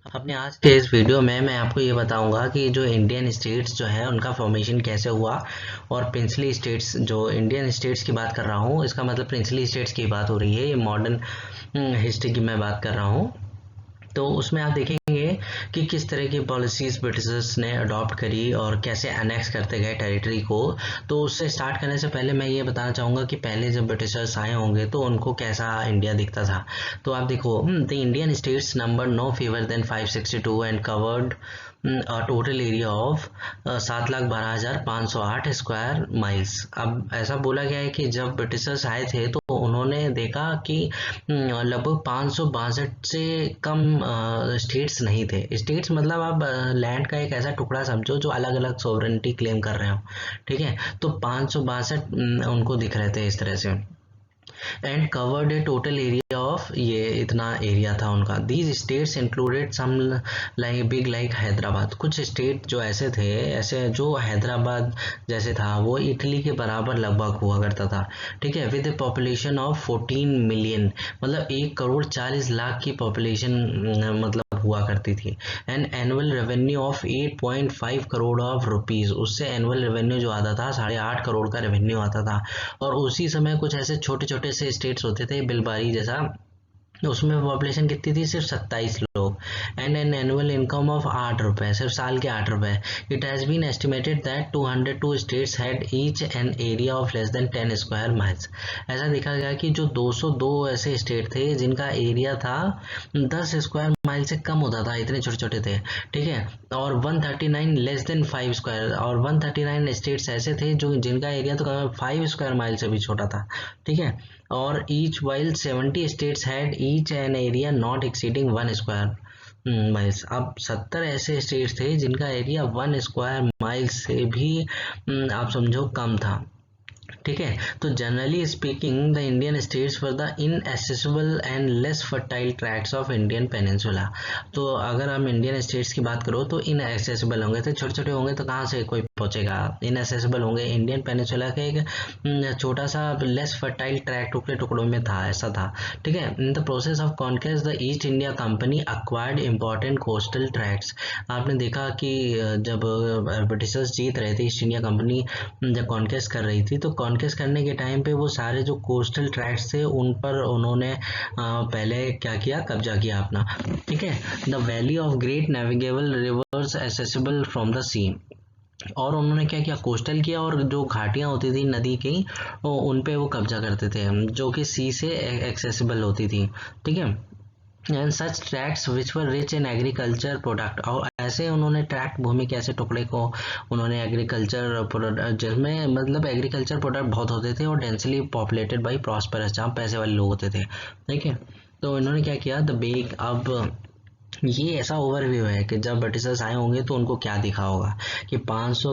अपने आज के इस वीडियो में मैं आपको ये बताऊंगा कि जो इंडियन स्टेट्स जो है उनका फॉर्मेशन कैसे हुआ। और प्रिंसली स्टेट्स, जो इंडियन स्टेट्स की बात कर रहा हूँ, इसका मतलब प्रिंसली स्टेट्स की बात हो रही है। ये मॉडर्न हिस्ट्री की मैं बात कर रहा हूँ। तो उसमें आप देखेंगे कि किस तरह की पॉलिसीज ब्रिटिशर्स ने अडॉप्ट करी और कैसे अनेक्स करते गए टेरिटरी को। तो उससे स्टार्ट करने से पहले मैं ये बताना चाहूँगा कि पहले जब ब्रिटिशर्स आए होंगे तो उनको कैसा इंडिया दिखता था। तो आप देखो, the Indian states number no fewer than 562 and covered total area of 7,12,508 square miles. अब ऐसा बोला गया है कि जब ब्रिटिशर्स आए थे तो उन्होंने देखा कि लगभग 562 से कम स्टेट्स नहीं थे। स्टेट्स मतलब आप लैंड का एक ऐसा टुकड़ा समझो जो अलग अलग सोवरेनिटी क्लेम कर रहे हो। ठीक है, तो 562 उनको दिख रहे थे इस तरह से। And covered a total area of, ये इतना एरिया था उनका। These states included some like big like Hyderabad. कुछ स्टेट जो ऐसे थे, ऐसे जो हैदराबाद जैसे था, वो इटली के बराबर लगभग हुआ करता था। ठीक है, with A population of 14 million, मतलब 1,40,00,000 की पॉपुलेशन मतलब हुआ करती थी। And annual revenue of 8.5 crore of rupees, उससे एनुअल रेवेन्यू जो आता था 8.5 करोड़ का रेवेन्यू आता था। और उसी समय कुछ ऐसे छोटे छोटे से स्टेट्स होते थे बिलबारी जैसा, उसमें पॉपुलेशन कितनी थी, सिर्फ 27 लोग। And an annual income of 8 रुपए, सिर्फ साल के 8 रुपए। It has been estimated that 202 states had each an area of less than 10 square miles. ऐसा देखा गया कि जो 202 ऐसे स्टेट थे जिनका एरिया था 10 स्क्वायर माइल से कम होता था, इतने छोटे छोटे थे। ठीक है, और 139 लेस देन 5 स्क्वायर, और 139 स्टेट्स ऐसे थे जो जिनका एरिया तो 5 स्क्वायर माइल से भी छोटा था। ठीक है, और each while 70 states had each an area not exceeding 1 square miles. अब 70 ऐसे स्टेट्स थे जिनका एरिया 1 स्क्वायर माइल से भी आप समझो कम था। ठीक है, तो generally speaking the Indian states were the इनएसेसिबल and less fertile tracts of Indian peninsula. तो अगर हम इंडियन स्टेट्स की बात करो तो इनएसेसिबल होंगे, तो छोटे छोटे होंगे तो कहाँ से कोई पहुंचेगा। इनएसेसिबल होंगे, इंडियन पेनिनसुला का एक छोटा सा लेस फर्टाइल ट्रैक्ट टुकड़े टुकड़ों में था, ऐसा था। ठीक है, इन the process of conquest the East India company acquired important coastal tracts. आपने देखा कि जब ब्रिटिशर्स जीत रहे थे, ईस्ट इंडिया कंपनी जब कॉन्क्वेस्ट कर रही थी, तो कॉन्क्वेस्ट करने के टाइम पे वो सारे जो कोस्टल ट्रैक्ट्स थे उन पर उन्होंने पहले क्या किया, कब्जा किया अपना। ठीक है, the valley of great navigable rivers accessible from the sea. और उन्होंने क्या किया, कोस्टल किया, और जो घाटियां होती थी नदी की उन पे वो कब्जा करते थे जो कि सी से एक्सेसिबल होती थी। ठीक है, and such tracts which were rich in agriculture product. और ऐसे उन्होंने ट्रैक्ट भूमि के ऐसे टुकड़े को उन्होंने एग्रीकल्चर प्रोडक्ट, जिसमें मतलब एग्रीकल्चर प्रोडक्ट बहुत होते थे, और डेंसली पॉपुलेटेड बाई प्रॉस्परस, जहाँ पैसे वाले लोग होते थे। ठीक है, तो इन्होंने क्या किया, द बेग। अब ये ऐसा ओवरव्यू है कि जब ब्रिटिशर्स आए होंगे तो उनको क्या दिखा होगा कि 500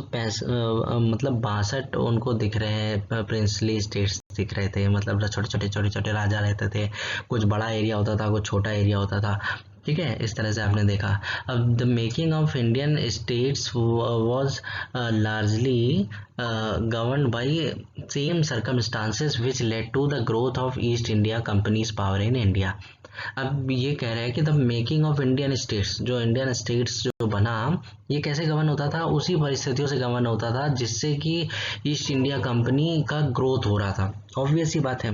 मतलब 62 उनको दिख रहे हैं प्रिंसली स्टेट्स दिख रहे थे, मतलब छोटे छोटे राजा रहते थे। कुछ बड़ा एरिया होता था, कुछ छोटा एरिया होता था। ठीक है, इस तरह से आपने देखा। अब the making of Indian states was largely governed by same circumstances which led to the growth of East India Company's power in India। अब ये कह रहे हैं कि the making of Indian states, जो इंडियन स्टेट्स जो बना, ये कैसे गवर्न होता था, उसी परिस्थितियों से गवर्न होता था जिससे कि ईस्ट इंडिया कंपनी का ग्रोथ हो रहा था। ऑब्वियस सी बात है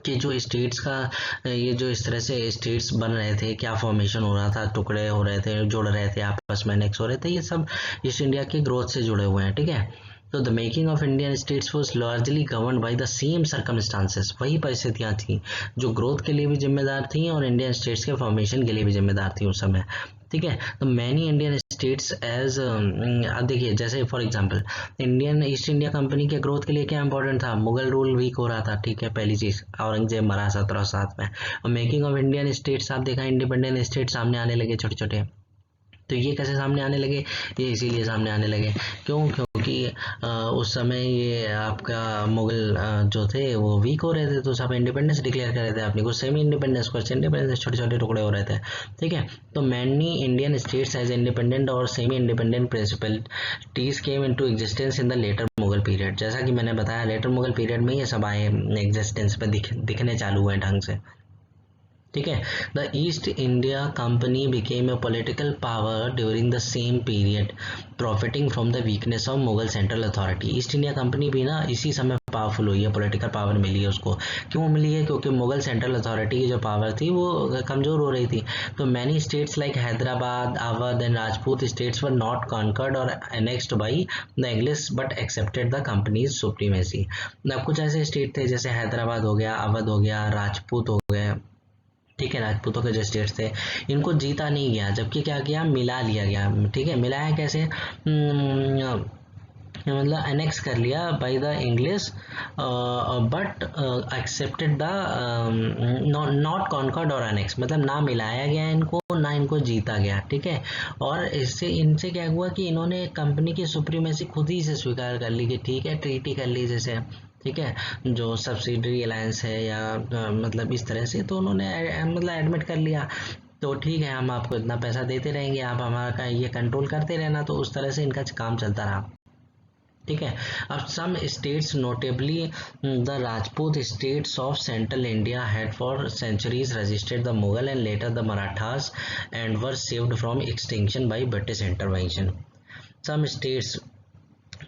कि जो स्टेट्स का ये जो इस तरह से स्टेट्स बन रहे थे, क्या फॉर्मेशन हो रहा था, टुकड़े हो रहे थे, जुड़ रहे थे, आपस में नेक्स हो रहे थे, ये सब ईस्ट इंडिया की ग्रोथ से जुड़े हुए हैं। ठीक है, तो the making of Indian states was largely govern by the same circumstances. वही परिस्थितियां थी जो ग्रोथ के लिए भी जिम्मेदार थी और इंडियन स्टेट्स के फॉर्मेशन के लिए भी जिम्मेदार थी उस समय। ठीक है, तो मैनी इंडियन स्टेट्स एज, अब देखिए जैसे for example Indian east India Company के ग्रोथ के लिए क्या इंपॉर्टेंट था, मुगल रूल वीक हो रहा था। ठीक है, पहली चीज, औरंगजेब मरा 1707 में। और मेकिंग ऑफ इंडियन स्टेट्स, आप देखा इंडिपेंडेंट स्टेट सामने आने लगे छोटे छोटे। तो ये कैसे सामने आने लगे, ये इसीलिए सामने आने लगे, क्योंकि उस समय ये आपका मुगल जो थे वो वीक हो रहे थे, तो सब इंडिपेंडेंस डिक्लेयर कर रहे थे अपनी, कुछ सेमी इंडिपेंडेंस, कुछ इंडिपेंडेंस, छोटे छोटे टुकड़े हो रहे थे। ठीक है, तो many Indian states as independent और semi independent principalities came into existence in the later Mughal period. जैसा कि मैंने बताया, लेटर मुगल पीरियड में ये सब आए एग्जिस्टेंस पे दिखने चालू हुए ढंग से। ठीक है। The East India company became A political power during the same period, profiting from the weakness of Mughal central authority. East India company भी ना इसी समय पावरफुल हुई है, पॉलिटिकल पावर मिली है उसको। क्यों मिली है? क्योंकि मुगल सेंट्रल अथॉरिटी की जो पावर थी वो कमज़ोर हो रही थी। तो many states like Hyderabad, Awadh and Rajput states were not conquered और annexed by the English but accepted the company's supremacy. कुछ ऐसे स्टेट थे जैसे हैदराबाद हो गया, अवध हो गया, राजपूत हो गए, ठीक है, राजपूतों के जो स्टेट्स थे इनको जीता नहीं गया, जबकि क्या किया, मिला लिया गया। ठीक है, मिलाया कैसे? मतलब एनेक्स कर लिया by the English but accepted the not conquered और एनेक्स, मतलब ना मिलाया गया इनको, ना इनको जीता गया। ठीक है, और इससे इनसे क्या हुआ कि इन्होंने कंपनी की सुप्रीमेसी खुद ही से स्वीकार कर ली कि ठीक है, ट्रीटी कर ली जैसे, ठीक है, जो सब्सिडरी अलायंस है या मतलब इस तरह से, तो उन्होंने मतलब एडमिट कर लिया। तो ठीक है, हम आपको इतना पैसा देते रहेंगे, आप हमारा ये कंट्रोल करते रहना। तो उस तरह से इनका काम चलता रहा। ठीक है, अब some states notably the Rajput states of central India had for centuries registered the Mughal and later the Marathas and were saved from extinction by British intervention. Some states,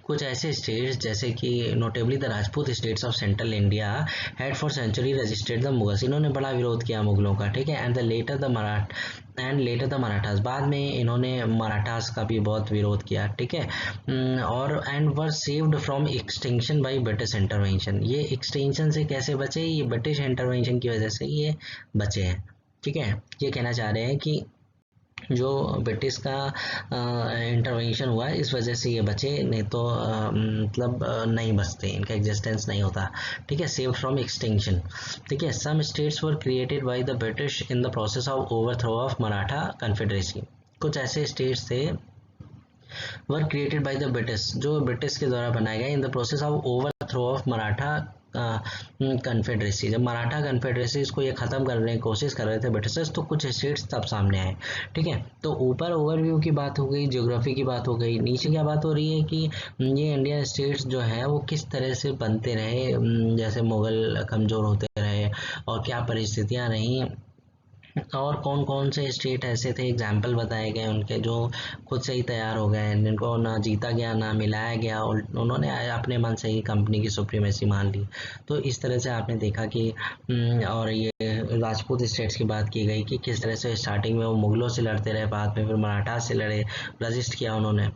कुछ ऐसे स्टेट्स जैसे कि notably the Rajput states of central India had for century registered the Mughals, इन्होंने बड़ा विरोध किया मुगलों का। ठीक है, एंड लेटर द मराठास, बाद में इन्होंने मराठास का भी बहुत विरोध किया। ठीक है, और and were saved from extinction by British intervention, ये एक्सटेंशन से कैसे बचे? ये ब्रिटिश इंटरवेंशन की वजह से ये बचे हैं। ठीक है, ये कहना चाह रहे हैं कि जो ब्रिटिश का इंटरवेंशन हुआ है इस वजह से ये बचे, नहीं तो मतलब नहीं बचते, इनका एग्जिस्टेंस नहीं होता। ठीक है, सेव फ्रॉम एक्सटिंक्शन। ठीक है, some states were created by the British in the process of overthrow of Maratha confederacy, कुछ ऐसे स्टेट्स थे were created by the British, जो ब्रिटिश के द्वारा बनाए गए in the process of overthrow of Maratha confederacy. जब मराठा कन्फेडरेसी इसको ये ख़त्म करने की कोशिश कर रहे थे ब्रिटिशर्स, तो कुछ स्टेट्स तब सामने आए। ठीक है, तो ऊपर ओवरव्यू की बात हो गई, ज्योग्राफी की बात हो गई, नीचे क्या बात हो रही है कि ये इंडियन स्टेट्स जो हैं वो किस तरह से बनते रहे, जैसे मुग़ल कमज़ोर होते रहे और क्या परिस्थितियाँ रहीं, और कौन कौन से स्टेट ऐसे थे, एग्जाम्पल बताए गए उनके, जो खुद से ही तैयार हो गए, जिनको ना जीता गया ना मिलाया गया, और उन्होंने अपने मन से ही कंपनी की सुप्रीमेसी मान ली। तो इस तरह से आपने देखा कि और ये राजपूत स्टेट्स की बात की गई कि किस तरह से स्टार्टिंग में वो मुगलों से लड़ते रहे, बाद में फिर मराठा से लड़े, रजिस्ट किया उन्होंने।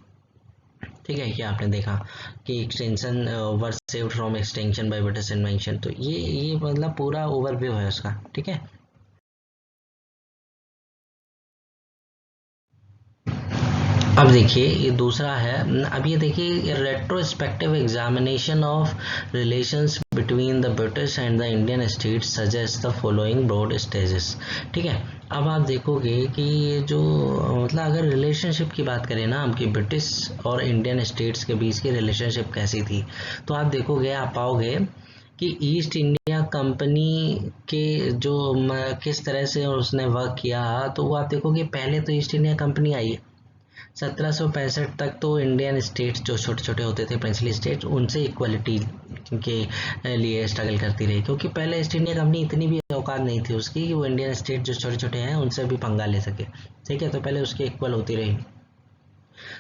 ठीक है, क्या आपने देखा कि extension were saved from extension by British invention. तो ये मतलब पूरा ओवरव्यू है उसका। ठीक है, अब देखिए ये दूसरा है। अब ये देखिए, retrospective examination of relations between the British and the Indian states suggest the following broad stages. ठीक है, अब आप देखोगे कि ये जो मतलब अगर रिलेशनशिप की बात करें ना हम, कि ब्रिटिश और इंडियन स्टेट्स के बीच की रिलेशनशिप कैसी थी, तो आप देखोगे, आप पाओगे कि ईस्ट इंडिया कंपनी के जो किस तरह से उसने वर्क किया, तो वो आप देखोगे पहले तो ईस्ट इंडिया कंपनी आई 1765 तक, तो इंडियन स्टेट्स जो छोटे छोटे होते थे प्रिंसली स्टेट्स, उनसे इक्वलिटी के लिए स्ट्रगल करती रही, क्योंकि पहले ईस्ट इंडिया कंपनी इतनी भी औकात नहीं थी उसकी कि वो इंडियन स्टेट जो छोटे छोटे हैं उनसे भी पंगा ले सके। ठीक है, तो पहले उसकी इक्वल होती रही।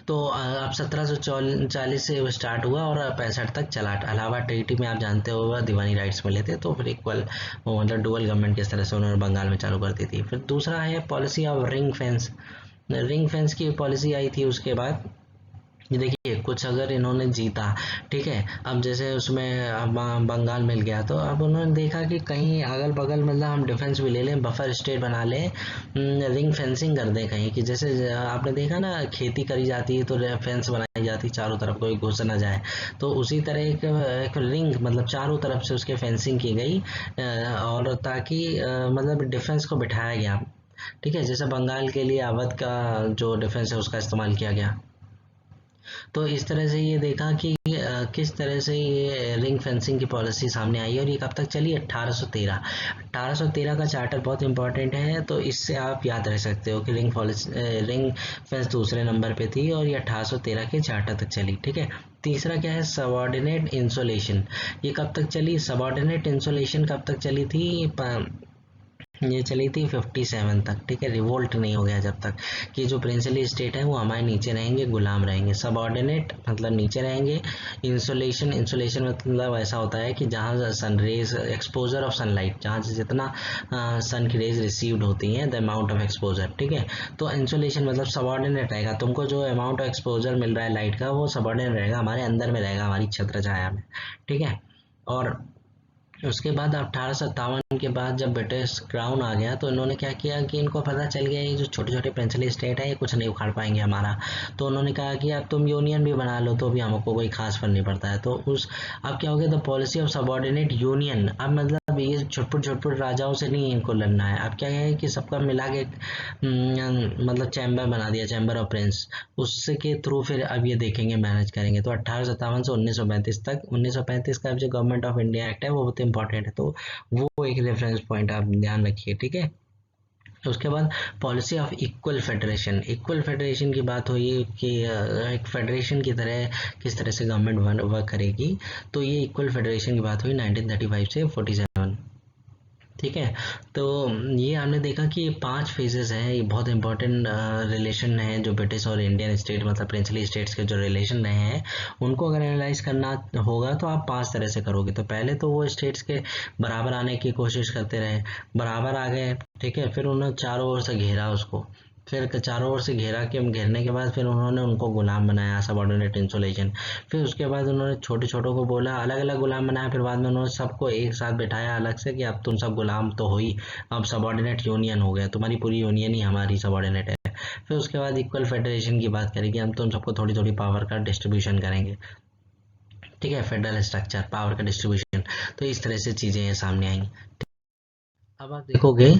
तो अब 1740 से वो स्टार्ट हुआ और 65 तक चला। अलावा ट्रीटी में आप जानते हो दीवानी राइट्स मिले थे, तो फिर इक्वल मतलब डुअल गवर्नमेंट किस तरह से उन्होंने बंगाल में चालू कर दी थी। फिर दूसरा है policy of ring fence. Ring fence की पॉलिसी आई थी उसके बाद। ये देखिए, कुछ अगर इन्होंने जीता, ठीक है, अब जैसे उसमें अब बंगाल मिल गया, तो अब उन्होंने देखा कि कहीं अगल बगल मतलब हम डिफेंस भी ले लें, बफर स्टेट बना लें, रिंग फेंसिंग कर दें कहीं, कि जैसे आपने देखा ना खेती करी जाती है तो फेंस बनाई जाती है चारों तरफ, कोई घुस ना जाए, तो उसी तरह एक रिंग मतलब चारों तरफ से उसके फेंसिंग की गई, और ताकि मतलब डिफेंस को बिठाया गया। ठीक है, जैसे बंगाल के लिए अवध का जो डिफेंस है उसका इस्तेमाल किया गया। तो इस तरह से ये देखा कि किस तरह से ये रिंग फेंसिंग की पॉलिसी सामने आई, और ये कब तक चली? 1813। 1813 का चार्टर बहुत इंपॉर्टेंट है, तो इससे आप याद रख सकते हो कि रिंग फेंस दूसरे नंबर पे थी और ये 1813 के चार्टर तक चली। ठीक है, तीसरा क्या है? Subordinate insulation. ये कब तक चली? सबऑर्डिनेट इंसुलेशन कब तक चली थी? ये चली थी 57 तक, ठीक है। रिवोल्ट नहीं हो गया जब तक कि जो प्रिंसली स्टेट है वो हमारे नीचे रहेंगे, गुलाम रहेंगे। सबऑर्डिनेट मतलब नीचे रहेंगे। इंसुलेशन, इंसुलेशन मतलब ऐसा होता है कि जहाँ sun rays, exposure of sunlight, जहाँ से जितना सन की रेज रिसीव्ड होती हैं, द अमाउंट ऑफ एक्सपोजर, ठीक है। तो इंसुलेशन मतलब सबऑर्डिनेट रहेगा, तुमको जो अमाउंट ऑफ एक्सपोजर मिल रहा है लाइट का वो सबऑर्डिनेट रहेगा, हमारे अंदर में रहेगा, हमारी छत्र छाया में, ठीक है। और उसके बाद 1857 के बाद जब ब्रिटिश क्राउन आ गया तो इन्होंने क्या किया कि इनको पता चल गया ये जो छोटे छोटे प्रिंसली स्टेट है ये कुछ नहीं उखाड़ पाएंगे हमारा। तो उन्होंने कहा कि अब तुम यूनियन भी बना लो तो भी हमको कोई खास फर्क नहीं पड़ता है। तो उस अब क्या हो गया, the policy of subordinate union. अब मतलब ये छोटपुट छोटपुट राजाओं से नहीं इनको लड़ना है, अब क्या है कि सबका मिला के मतलब चैम्बर बना दिया, चैम्बर ऑफ प्रिंस। उससे के थ्रू फिर अब ये देखेंगे, मैनेज करेंगे। तो 1857 से 1935 तक, 1935 का जो गवर्नमेंट ऑफ इंडिया एक्ट है वो बहुत इंपॉर्टेंट है, तो वो एक रेफरेंस पॉइंट आप ध्यान रखिए, ठीक है। उसके बाद policy of equal federation, equal federation की बात हुई कि एक फेडरेशन की तरह किस तरह से गवर्नमेंट वर्क करेगी। तो ये इक्वल फेडरेशन की बात हुई 1935 से 47, ठीक है। तो ये हमने देखा कि ये 5 फेजेस हैं, ये बहुत इंपॉर्टेंट रिलेशन है जो ब्रिटिश और इंडियन स्टेट मतलब प्रिंसली स्टेट्स के जो रिलेशन रहे हैं उनको अगर एनालाइज करना होगा तो आप 5 तरह से करोगे। तो पहले तो वो स्टेट्स के बराबर आने की कोशिश करते रहे, बराबर आ गए, ठीक है। फिर उन्होंने चारों ओर से घेरा उसको, फिर चारों ओर से घेरने के बाद फिर उन्होंने उनको गुलाम बनाया, सबऑर्डिनेट इंसुलेशन। फिर उसके बाद उन्होंने छोटे छोटों को बोला, अलग अलग गुलाम बनाया। फिर बाद में उन्होंने सबको एक साथ बिठाया अलग से कि अब तुम सब गुलाम तो हो ही, अब सबऑर्डिनेट यूनियन हो गया, तुम्हारी पूरी यूनियन ही हमारी सबऑर्डिनेट है। फिर उसके बाद इक्वल फेडरेशन की बात करेंगे, हम तुम सबको थोड़ी थोड़ी पावर का डिस्ट्रीब्यूशन करेंगे, ठीक है, फेडरल स्ट्रक्चर, पावर का डिस्ट्रीब्यूशन। तो इस तरह से चीजें ये सामने आई। अब आप देखोगे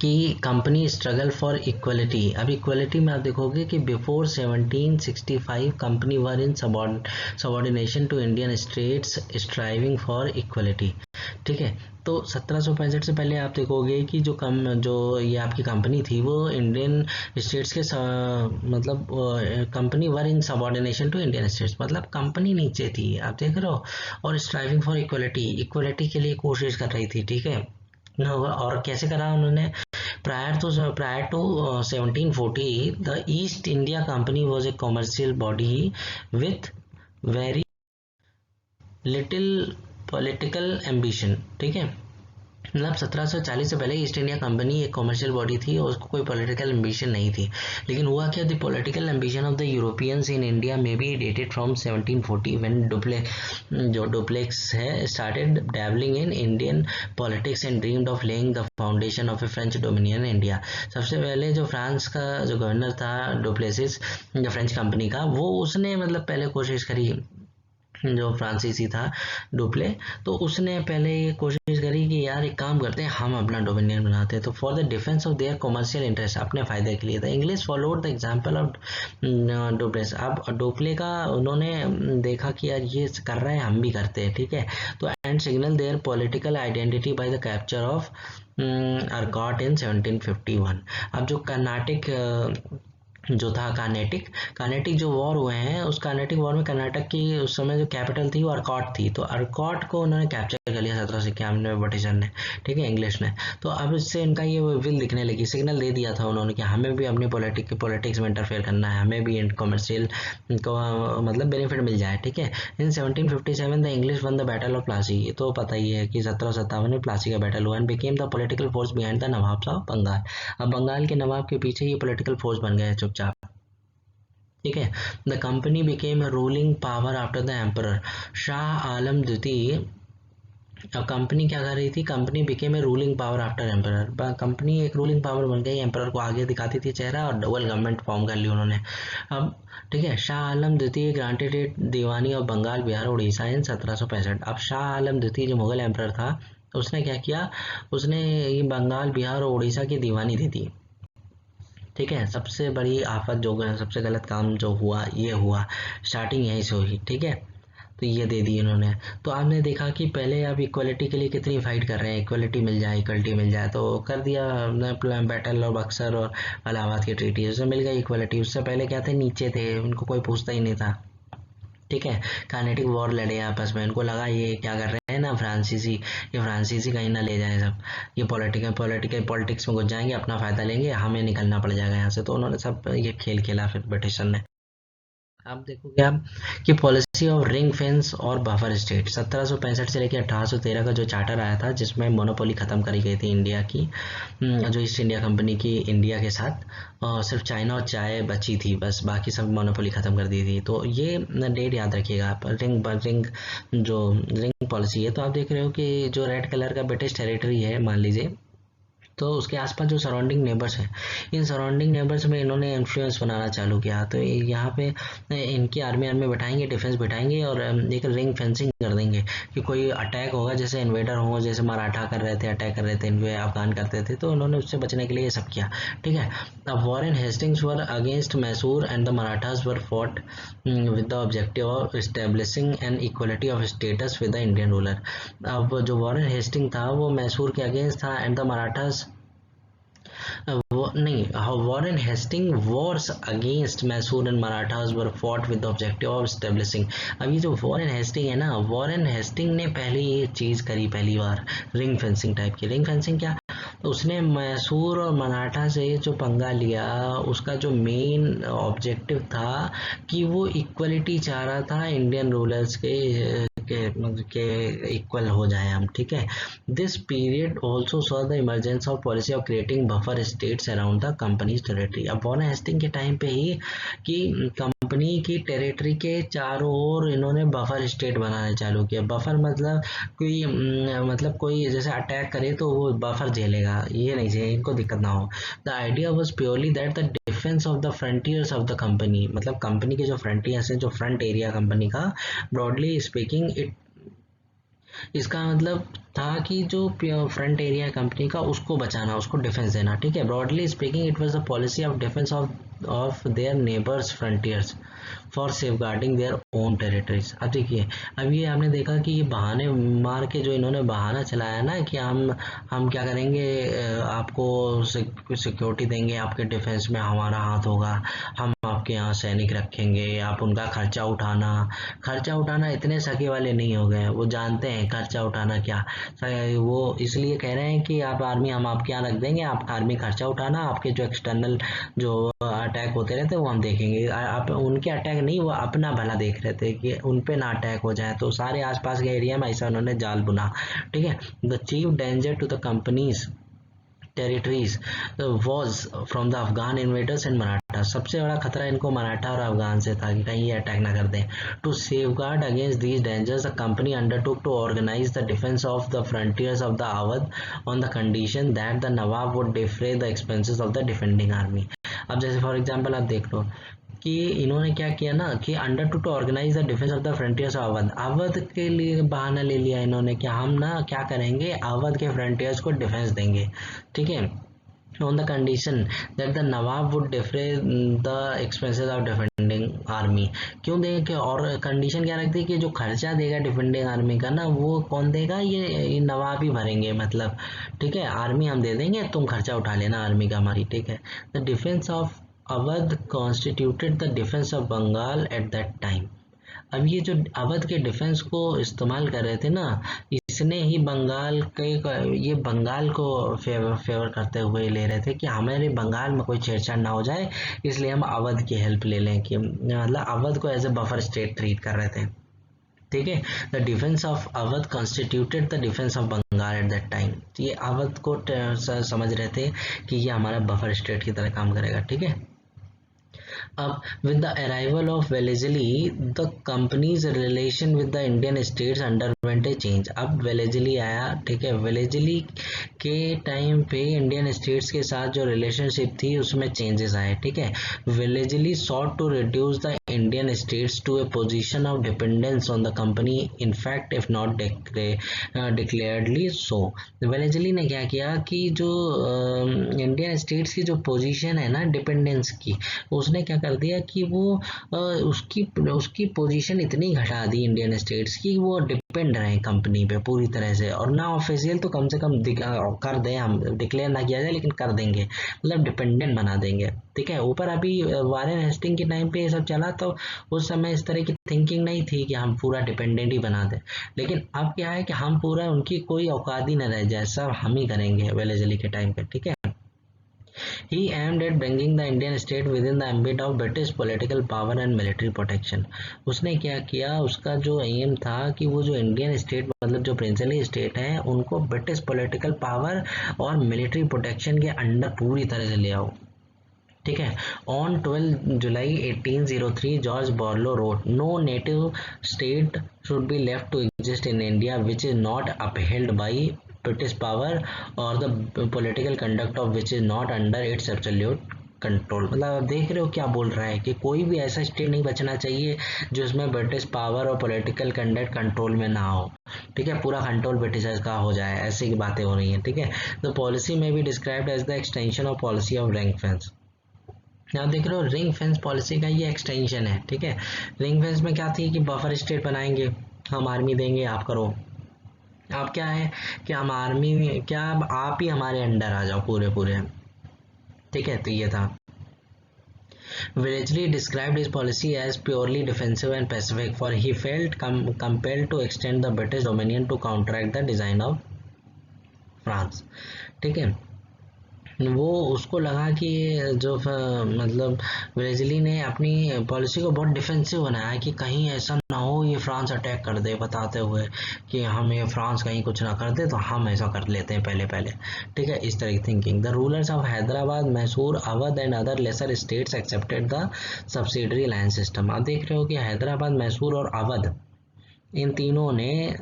कि कंपनी स्ट्रगल फॉर इक्वलिटी। अब इक्वलिटी में आप देखोगे कि before 1765 company were in subordination to Indian states striving for equality, ठीक है। तो 1765 से पहले आप देखोगे कि जो ये आपकी कंपनी थी वो इंडियन स्टेट्स के मतलब company were in subordination to Indian states, मतलब कंपनी नीचे थी, आप देख रहे हो, और स्ट्राइविंग फॉर इक्वलिटी, इक्वलिटी के लिए कोशिश कर रही थी, ठीक है। और कैसे करा उन्होंने, prior to 1740 the East India Company was a commercial body with very little political ambition, ठीक है। मतलब 1740 से पहले ईस्ट इंडिया कंपनी एक कॉमर्शियल बॉडी थी और उसको कोई पॉलिटिकल एम्बिशन नहीं थी। लेकिन हुआ क्या, the political ambition of the Europeans in India may be dated from 1740 when Dupleix है started dabbling in Indian politics and dreamed of laying the foundation of a French dominion India. सबसे पहले जो France का जो governor था du Plessis, जो French company का, वो उसने मतलब पहले कोशिश करी, जो फ्रांसीसी था डुप्ले, तो उसने पहले ये कोशिश करी कि यार एक काम करते हैं, हम अपना डोमिनियन बनाते हैं। तो for the defence of there commercial interest, अपने फायदे के लिए, the English followed the example of du Plessis. अब डुप्ले का उन्होंने देखा कि यार ये कर रहे हैं, हम भी करते हैं, ठीक है। तो and signal their political identity by the capture of Arcot in 1751। अब जो कर्नाटिक जो था कार्नेटिक, कार्नेटिक जो वॉर हुए हैं, उस कार्नेटिक वॉर में कर्नाटक की उस समय जो कैपिटल थी वो अर्कॉट थी। तो अर्कॉट को उन्होंने कैप्चर कर लिया 1751 में ब्रिटिशर ने, ठीक है, इंग्लिश ने। तो अब इससे इनका ये विल दिखने लगी, सिग्नल दे दिया था उन्होंने कि हमें भी अपनी पॉलिटिक्स में इंटरफेयर करना है, हमें भी कॉमर्शियल को मतलब बेनिफिट मिल जाए, ठीक है। इन 1757 the English one the battle of Plassey, ये तो पता ही है कि 1757 में प्लासी का बैटल हुआ, and became the political force behind the nawab of Bengal. अब बंगाल के नवाब के पीछे ये पॉलिटिकल फोर्स बन गया चुपचाप, ठीक है। The company became a ruling power after the emperor Shah Alam द्वितीय। अब कंपनी क्या कर रही थी, company became a ruling power after emperor, company एक रूलिंग पावर बन गई, एम्परर को आगे दिखाती थी चेहरा, और डबल गवर्नमेंट फॉर्म कर ली उन्होंने। अब ठीक है, शाह आलम द्वितीय granted it Diwani of Bengal Bihar Orissa in 1765। अब शाह आलम द्वितीय जो मुगल एम्परर था उसने क्या किया, उसने ये बंगाल बिहार और उड़ीसा की दीवानी दे दी, ठीक है। सबसे बड़ी आफत जो सबसे गलत काम जो हुआ ये हुआ, स्टार्टिंग यहीं से हुई, ठीक है। तो ये दे दी इन्होंने। तो आपने देखा कि पहले आप इक्वलिटी के लिए कितनी फाइट कर रहे हैं, इक्वलिटी मिल जाए, इक्वलिटी मिल जाए, तो कर दिया बैटल और बक्सर और इलाहाबाद की ट्रीटी, उससे मिल गई इक्वलिटी। उससे पहले क्या थे, नीचे थे, उनको कोई पूछता ही नहीं था, ठीक है। काइनेटिक वॉर लड़े आपस में, इनको लगा ये क्या कर रहे हैं ना फ्रांसीसी, ये फ्रांसीसी कहीं ना ले जाए सब, ये पॉलिटिक्स में घुस जाएंगे, अपना फायदा लेंगे, हमें निकलना पड़ जाएगा यहाँ से। तो उन्होंने सब ये खेल खेला फिर ब्रिटिशर ने। आप देखोगे आप कि पॉलिसी ऑफ रिंग फेंस और बफर स्टेट 1765 से लेकर 1813 का जो चार्टर आया था, जिसमें मोनोपोली खत्म करी गई थी इंडिया की, जो ईस्ट इंडिया कंपनी की इंडिया के साथ, सिर्फ चाइना और चाय बची थी बस, बाकी सब मोनोपोली खत्म कर दी थी। तो ये डेट याद रखिएगा आप। रिंग जो रिंग पॉलिसी है, तो आप देख रहे हो कि जो रेड कलर का ब्रिटिश टेरिटरी है मान लीजिए, तो उसके आसपास जो सराउंडिंग नेबर्स हैं, इन सराउंडिंग नेबर्स में इन्होंने इन्फ्लुएंस बनाना चालू किया। तो यहाँ पे इनकी आर्मी बैठाएंगे, डिफेंस बैठाएंगे, और एक रिंग फेंसिंग कर देंगे कि कोई अटैक होगा, जैसे इन्वेडर होंगे, जैसे मराठा कर रहे थे, अटैक कर रहे थे इनके, अफगान करते थे, तो उन्होंने उससे बचने के लिए ये सब किया। ठीक है। अब Warren Hastings were against Mysore and the Marathas were fought with the objective of establishing an equality of status with the Indian ruler. अब जो वॉरेन हेस्टिंग था वो मैसूर के अगेंस्ट था, एंड द मराठास वो नहीं, Warren Hasting wars against Mysore and Marathas were fought with the objective of establishing. अब ये जो वॉरेन हेस्टिंग है ना, वॉरेन हेस्टिंग ने पहले ये चीज़ करी पहली बार, रिंग फेंसिंग टाइप की। रिंग फेंसिंग क्या, उसने मैसूर और मराठा से जो पंगा लिया, उसका जो मेन ऑब्जेक्टिव था कि वो इक्वलिटी चाह रहा था इंडियन रूलर्स के इक्वल हो जाए हम। ठीक है। This period also saw the emergence of policy of creating buffer states around the companies territory. अब वॉरेन हेस्टिंग के टाइम पे ही कि कंपनी की टेरिटरी के चारों ओर इन्होंने बफर स्टेट बनाने चालू किया। बफर मतलब कोई जैसे अटैक करे तो वो बफर झेलेगा, ये नहीं चाहिए, इनको दिक्कत ना हो। The idea was purely that the defence of the frontiers of the company, मतलब कंपनी के जो फ्रंटियर्स हैं, जो फ्रंट एरिया कंपनी का, ब्रॉडली स्पीकिंग इट, इसका मतलब था कि जो फ्रंट एरिया कंपनी का, उसको बचाना, उसको डिफेंस देना। ठीक है। Broadly speaking it was the policy of defence of their neighbours frontiers for safeguarding their own territories. अब देखिए, अब ये आपने देखा कि ये बहाने मार के जो इन्होंने बहाना चलाया ना कि हम क्या करेंगे, आपको सिक्योरिटी देंगे, आपके डिफेंस में हमारा हाथ होगा, हम आपके यहाँ सैनिक रखेंगे, आप उनका खर्चा उठाना इतने सके वाले नहीं हो गए, वो जानते हैं खर्चा उठाना क्या। वो इसलिए कह रहे हैं कि आप आर्मी हम आपके यहाँ रख देंगे, आप आर्मी खर्चा उठाना, आपके जो एक्सटर्नल जो अटैक होते रहते वो हम देखेंगे। आप उनके अटैक नहीं, वो अपना भला देख रहे थे कि उन पे ना अटैक हो जाए, तो सारे आसपास के एरिया में ऐसा उन्होंने जाल बुना। ठीक है। The chief danger to the company's territories was from the Afghan invaders and Maratha. सबसे बड़ा खतरा इनको मराठा और अफगान से था कि कहीं ये अटैक ना कर दें। To safeguard against these dangers the company undertook to organise the defence of the frontiers of the Awadh on the condition that the Nawab would defray the expenses of the defending army. अब जैसे for example आप देख लो कि इन्होंने क्या किया ना कि under to organise the defence of the frontiers of Awadh, Awadh के लिए बहाना ले लिया इन्होंने कि हम ना क्या करेंगे, अवध के फ्रंटियर्स को डिफेंस देंगे। ठीक है। on the condition that the Nawab would defray the expenses of defending army। क्यों देगा कि, और कंडीशन क्या रखती है कि जो खर्चा देगा डिफेंडिंग आर्मी का ना, वो कौन देगा, ये नवाब ही भरेंगे, मतलब ठीक है, आर्मी हम दे देंगे, तुम खर्चा उठा लेना आर्मी का हमारी। ठीक है। The defence of Awadh constituted the defence of Bengal at that time. अब ये जो अवध के डिफेंस को इस्तेमाल कर रहे थे ना, इसने ही बंगाल के, ये बंगाल को फेवर करते हुए ले रहे थे कि हमारे बंगाल में कोई छेड़छाड़ ना हो जाए, इसलिए हम अवध की हेल्प ले लें, कि मतलब अवध को as a buffer state treat कर रहे थे। ठीक है। The defence of Awadh constituted the defence of Bengal at that time. ये अवध को समझ रहे थे कि ये हमारा बफर स्टेट की तरह काम करेगा। ठीक है। अब with the arrival of Wellesley, the company's relation with the Indian states underwent a change। अब वेलेजली आया। ठीक है। वेलेजली के टाइम पे इंडियन स्टेट्स के साथ जो रिलेशनशिप थी उसमें चेंजेस आए। ठीक है। Wellesley sought to reduce the Indian states to a position of dependence on the company, in fact if not declaredly so। Wellesley ने क्या किया कि जो इंडियन स्टेट्स की जो पोजीशन है ना डिपेंडेंस की, उसने क्या कर दिया कि वो उसकी पोजीशन इतनी घटा दी इंडियन स्टेट्स की, वो डिपेंड रहें कंपनी पे पूरी तरह से, और ना ऑफिशियल तो कम से कम कर दें, हम डिक्लेयर ना किया जाए लेकिन कर देंगे, मतलब डिपेंडेंट बना देंगे। ठीक है, ऊपर अभी वारेन हेस्टिंग के टाइम पे ये सब चला तो उस समय इस तरह की थिंकिंग नहीं थी कि हम पूरा डिपेंडेंट ही बना दें, लेकिन अब क्या है कि हम पूरा उनकी कोई औकात ही न रह जाए, सब हम ही करेंगे वेलेजली के टाइम पे। ठीक है, he aimed at bringing the Indian state within the ambit of British political power and military protection। उसने क्या किया, उसका जो एम था कि वो जो इंडियन स्टेट मतलब जो प्रिंसली स्टेट हैं उनको ब्रिटिश पॉलिटिकल पावर और मिलिट्री प्रोटेक्शन के अंडर पूरी तरह से ले आओ। ठीक है, on 12 July 1803 George Barlow wrote, no native state should be left to exist in India which is not upheld by British power or the political conduct of which is not under its absolute control. मतलब आप देख रहे हो क्या बोल रहा है कि कोई भी ऐसा स्टेट नहीं बचना चाहिए जो इसमें ब्रिटिश पावर और पॉलिटिकल कंडक्ट कंट्रोल में ना हो। ठीक है, पूरा कंट्रोल ब्रिटिशर्स का हो जाए, ऐसी की बातें हो रही हैं। ठीक है, the policy may be described as the extension of policy of ring fence. आप देख रहे हो रिंग फेंस पॉलिसी का ये एक्सटेंशन है। ठीक है, रिंग फेंस में क्या थी कि बफर स्टेट बनाएंगे, हम आर्मी देंगे, आप करो। अब क्या है कि हम आर्मी में क्या, आप ही हमारे अंडर आ जाओ पूरे पूरे। ठीक है, तो ये था। Wellesley described his policy as purely defensive and pacific, for he felt compelled to extend the British dominion to counteract the design of France। ठीक है, वो उसको लगा कि जो मतलब वेलेजली ने अपनी पॉलिसी को बहुत डिफेंसिव बनाया कि कहीं ऐसा ना हो ये फ्रांस अटैक कर दे, बताते हुए कि हमें फ्रांस कहीं कुछ ना कर दे तो हम ऐसा कर लेते हैं पहले पहले। ठीक है, इस तरह की thinking. The rulers of Hyderabad, Mysore, Awadh and other lesser states accepted the subsidiary alliance system. आप देख रहे हो कि हैदराबाद, मैसूर और अवध, इन तीनों ने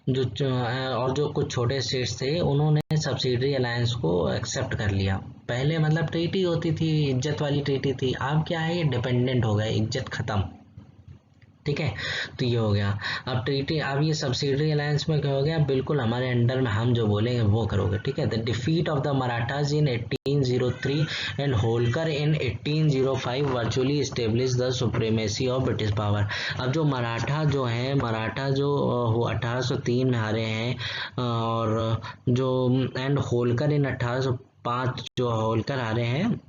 और जो कुछ छोटे स्टेट्स थे उन्होंने सब्सिडरी अलायंस को एक्सेप्ट कर लिया। पहले मतलब ट्रीटी होती थी, इज्जत वाली ट्रीटी थी, अब क्या है ये डिपेंडेंट हो गया, इज्जत खत्म। ठीक है, तो ये हो गया। अब ट्रीटी, अब ये सब्सिडरी अलायंस में क्या हो गया, बिल्कुल हमारे अंडर में, हम जो बोलेंगे वो करोगे। ठीक है, the defeat of the Marathas in 1803 and Holkar in 1805 virtually establish the supremacy of British power. अब जो मराठा जो है, मराठा जो 1803 में हारे हैं, और जो एंड होलकर इन 1805 जो होलकर हारे हैं,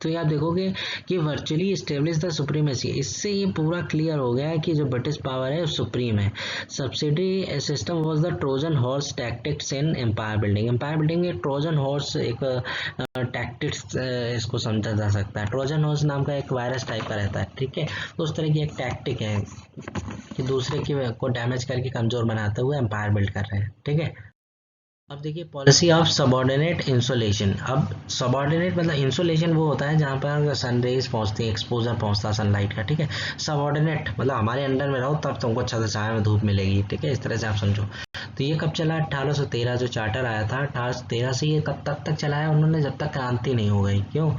तो ये आप देखोगे कि वर्चुअली इस्टेब्लिश द सुप्रीमेसी। इससे ये पूरा क्लियर हो गया है कि जो ब्रिटिश पावर है वो सुप्रीम है। Subsidy system was the Trojan horse tactics in empire building. Empire building में ट्रोजन हॉर्स एक टैक्टिक्स इसको समझा जा सकता है। ट्रोजन हॉर्स नाम का एक वायरस टाइप का रहता है। ठीक है, तो उस तरह की एक टैक्टिक है कि दूसरे की को डैमेज करके कमजोर बनाते हुए एम्पायर बिल्ड कर रहे हैं। ठीक है, अब देखिए पॉलिसी ऑफ सबऑर्डिनेट इंसोलेशन। अब सबऑर्डिनेट मतलब इंसोलेशन वो होता है जहाँ पर सन रेज पहुँचती है, एक्सपोजर पहुँचता है सनलाइट का। ठीक है, सबऑर्डिनेट मतलब हमारे अंडर में रहो तब तुमको छत छाया में धूप मिलेगी। ठीक है, इस तरह से आप समझो। तो ये कब चला, 1813 जो चार्टर आया था 1813 से, ये कब तक चला है उन्होंने, जब तक क्रांति नहीं हो गई। क्यों,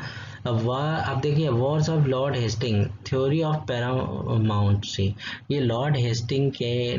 अब देखिए wars of Lord Hasting, theory of paramountcy. ये लॉर्ड हेस्टिंग के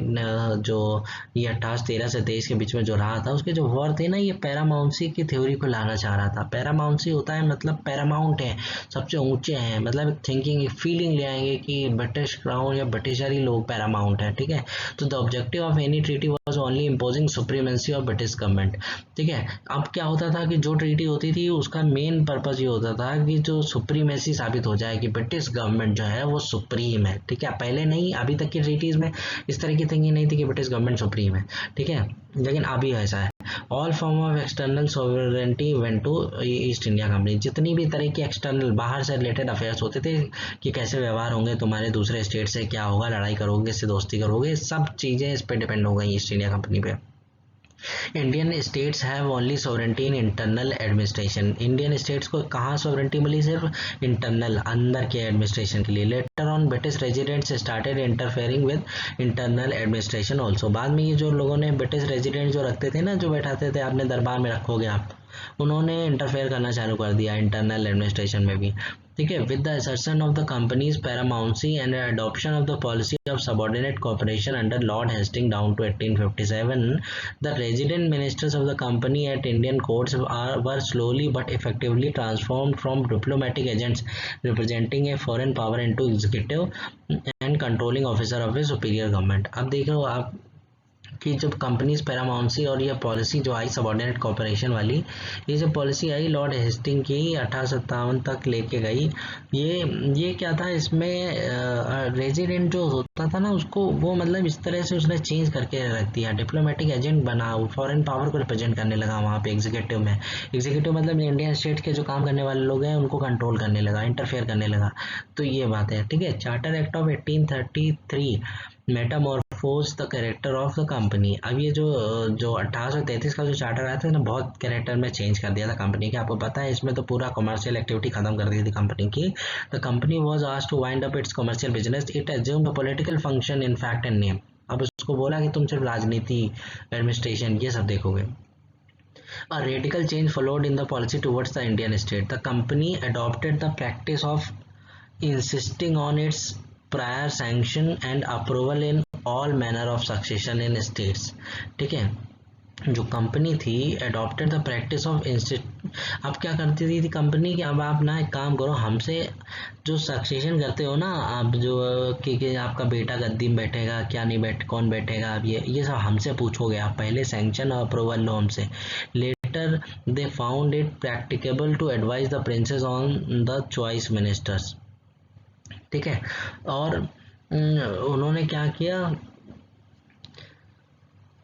जो ये 1813 से 23 के बीच में जो रहा था, उसके जो वॉर थे ना, ये पैरामाउंसी की थ्योरी को लाना चाह रहा था। पैरामाउंसी होता है मतलब पैरामाउंट है, सबसे ऊंचे हैं, मतलब एक थिंकिंग, एक फीलिंग ले आएंगे कि ब्रिटिश क्राउन या ब्रिटिशर ही लोग पैरामाउंट है। ठीक है, तो the objective of any treaty was only imposing supremacy of British government. ठीक है, अब क्या होता था कि जो ट्रीटी होती थी उसका मेन पर्पज ये होता था कि जो सुप्रीमेसी साबित हो जाए कि ब्रिटिश गवर्नमेंट जो है वो सुप्रीम है। ठीक है, पहले नहीं, अभी तक की ट्रीटीज में इस तरह की थिंकिंग नहीं थी कि ब्रिटिश गवर्नमेंट सुप्रीम है। ठीक है, लेकिन अभी ऐसा है। All form of external sovereignty went to East India Company. जितनी भी तरह की एक्सटर्नल बाहर से रिलेटेड अफेयर्स होते थे कि कैसे व्यवहार होंगे तुम्हारे दूसरे स्टेट से, क्या होगा, लड़ाई करोगे, इससे दोस्ती करोगे, सब चीजें इस पे डिपेंड हो गई ईस्ट इंडिया कंपनी पे। Indian states have only sovereignty in internal administration. Indian states को कहाँ सोवरेंटी मिली, सिर्फ इंटरनल, अंदर के एडमिनिस्ट्रेशन के लिए। Later on British residents started interfering with internal administration also. बाद में ये जो लोगों ने ब्रिटिश रेजिडेंट जो रखते थे ना, जो बैठाते थे अपने दरबार में रखोगे आप, उन्होंने इंटरफेयर करना चालू कर दिया इंटरनल एडमिनिस्ट्रेशन में भी। ठीक है, with the assertion of the company's paramountcy and adoption of the policy of subordinate corporation under Lord Hasting down to 1857, the resident ministers of the company at Indian courts were slowly but effectively transformed from diplomatic agents representing a foreign power into executive and controlling officer of a superior government. अब देख लो आप कि जब companies paramountcy और ये policy जो आई subordinate corporation वाली, ये जो पॉलिसी आई लॉर्ड हेस्टिंग की 1857 तक लेके गई। ये क्या था, इसमें रेजिडेंट जो होता था ना उसको वो मतलब इस तरह से उसने चेंज करके रख दिया, डिप्लोमेटिक एजेंट बना, फॉरेन पावर को रिप्रेजेंट करने लगा वहाँ पे एग्जीक्यूटिव में। एग्जीक्यूटिव मतलब इंडियन स्टेट के जो काम करने वाले लोग हैं उनको कंट्रोल करने लगा, इंटरफेयर करने लगा। तो ये बात है, ठीक है। Charter act of 1833 metamorphose the character of the company. अब ये जो 1833 का जो चार्टर आया था ना, बहुत कैरेक्टर में चेंज कर दिया था कंपनी के। आपको पता है इसमें तो पूरा कमर्शियल एक्टिविटी खत्म कर दी थी कंपनी की। The company was asked to wind up its commercial business, it assumed a political function in fact and name. अब उसको बोला कि तुम सिर्फ राजनीति, एडमिनिस्ट्रेशन ये सब देखोगे। A radical change followed in the policy towards the Indian state. The company adopted the practice of insisting on its prior sanction and approval in all manner of succession in states। ठीक है, जो company थी adopted the practice of अब क्या करती थी company कि अब आप ना एक काम करो, हमसे जो सक्सेशन करते हो ना आप, जो कि आपका बेटा गद्दी में बैठेगा क्या नहीं कौन बैठेगा, अब ये सब हमसे पूछोगे, आप पहले सैंक्शन और अप्रूवल लो हमसे। Later they found it practicable to advise the princes on the choice ministers. ठीक है, और उन्होंने क्या किया,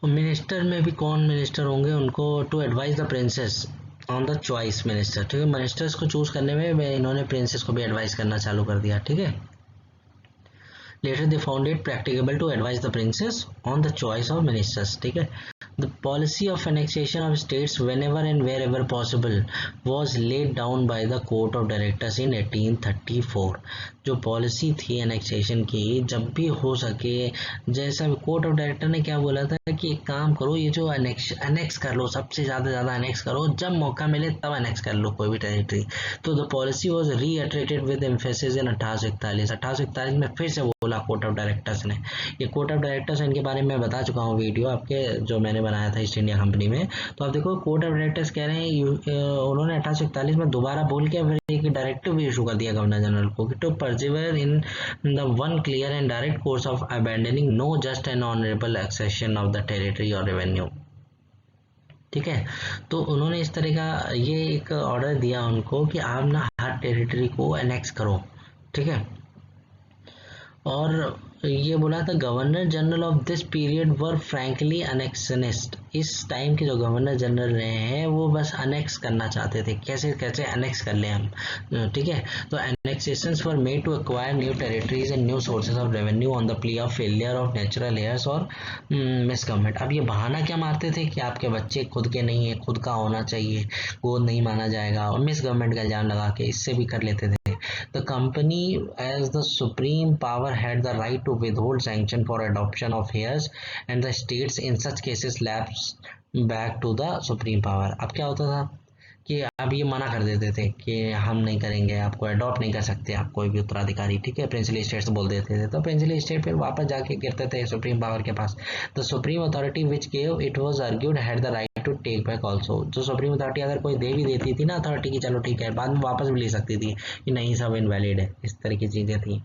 मिनिस्टर में भी कौन मिनिस्टर होंगे उनको, to advise the princes on the choice minister. ठीक है, मिनिस्टर्स को चूज करने में इन्होंने प्रिंसेस को भी एडवाइस करना चालू कर दिया। ठीक है, later they found it practicable to advise the princes on the choice of ministers. ठीक है, the policy of annexation of states whenever and wherever possible was laid down by the court of directors in 1834। जो policy थी annexation की, जब भी हो सके, जैसा कोर्ट ऑफ डायरेक्टर ने क्या बोला था कि एक काम करो, ये जो अनेक्स कर लो, सबसे ज़्यादा अनेक्स करो, जब मौका मिले तब अनेक्स कर लो कोई भी टेरिटरी। तो the policy was reiterated with emphasis in 1841। 1841 में फिर से बोला कोर्ट ऑफ डायरेक्टर्स ने। ये कोर्ट ऑफ डायरेक्टर्स इनके बारे में बता चुका हूँ वीडियो आपके, जो मैंने बनाया था ईस्ट इंडिया कंपनी में। तो आप देखो कोर्ट ऑफ डायरेक्टर्स कह रहे हैं, उन्होंने 1841 में दोबारा बोल के फिर एक डायरेक्टिव भी इशू कर दिया गवर्नर जनरल को कि to persevere in the one clear and direct course of abandoning no just and honourable accession of the territory और रेवेन्यू। ठीक है, तो उन्होंने इस तरह का ये एक ऑर्डर दिया उनको कि आप ना हर टेरिटरी को एनेक्स करो। ठीक है, और ये बोला था governor general of this period were frankly annexationist. इस टाइम के जो गवर्नर जनरल रहे हैं वो बस अनेक्स करना चाहते थे, कैसे कैसे अनेक्स कर ले हम। ठीक है, तो annexations were made to acquire new territories and new sources of revenue on the plea of failure of natural heirs और misgovernment। अब ये बहाना क्या मारते थे कि आपके बच्चे खुद के नहीं है, खुद का होना चाहिए, गोद नहीं माना जाएगा, और मिस गवर्नमेंट का इल्जाम लगा के इससे भी कर लेते थे। The company as the supreme power had the right to withhold sanction for adoption of heirs and the states in such cases lapsed back to the supreme power। अब क्या होता था कि अब ये मना कर देते थे कि हम नहीं करेंगे, आपको अडॉप्ट नहीं कर सकते आप कोई भी उत्तराधिकारी। ठीक है, प्रिंसली स्टेट्स बोल देते थे, तो प्रिंसली स्टेट फिर वापस जाके गिरते थे सुप्रीम पावर के पास। The supreme authority which gave it was argued had the right to take back also. जो सुप्रीम अथॉरिटी अगर कोई दे भी देती थी ना अथॉरिटी की, चलो ठीक है, बाद में वापस भी ले सकती थी कि नहीं सब इनवैलिड है, इस तरह की चीज़ें थी।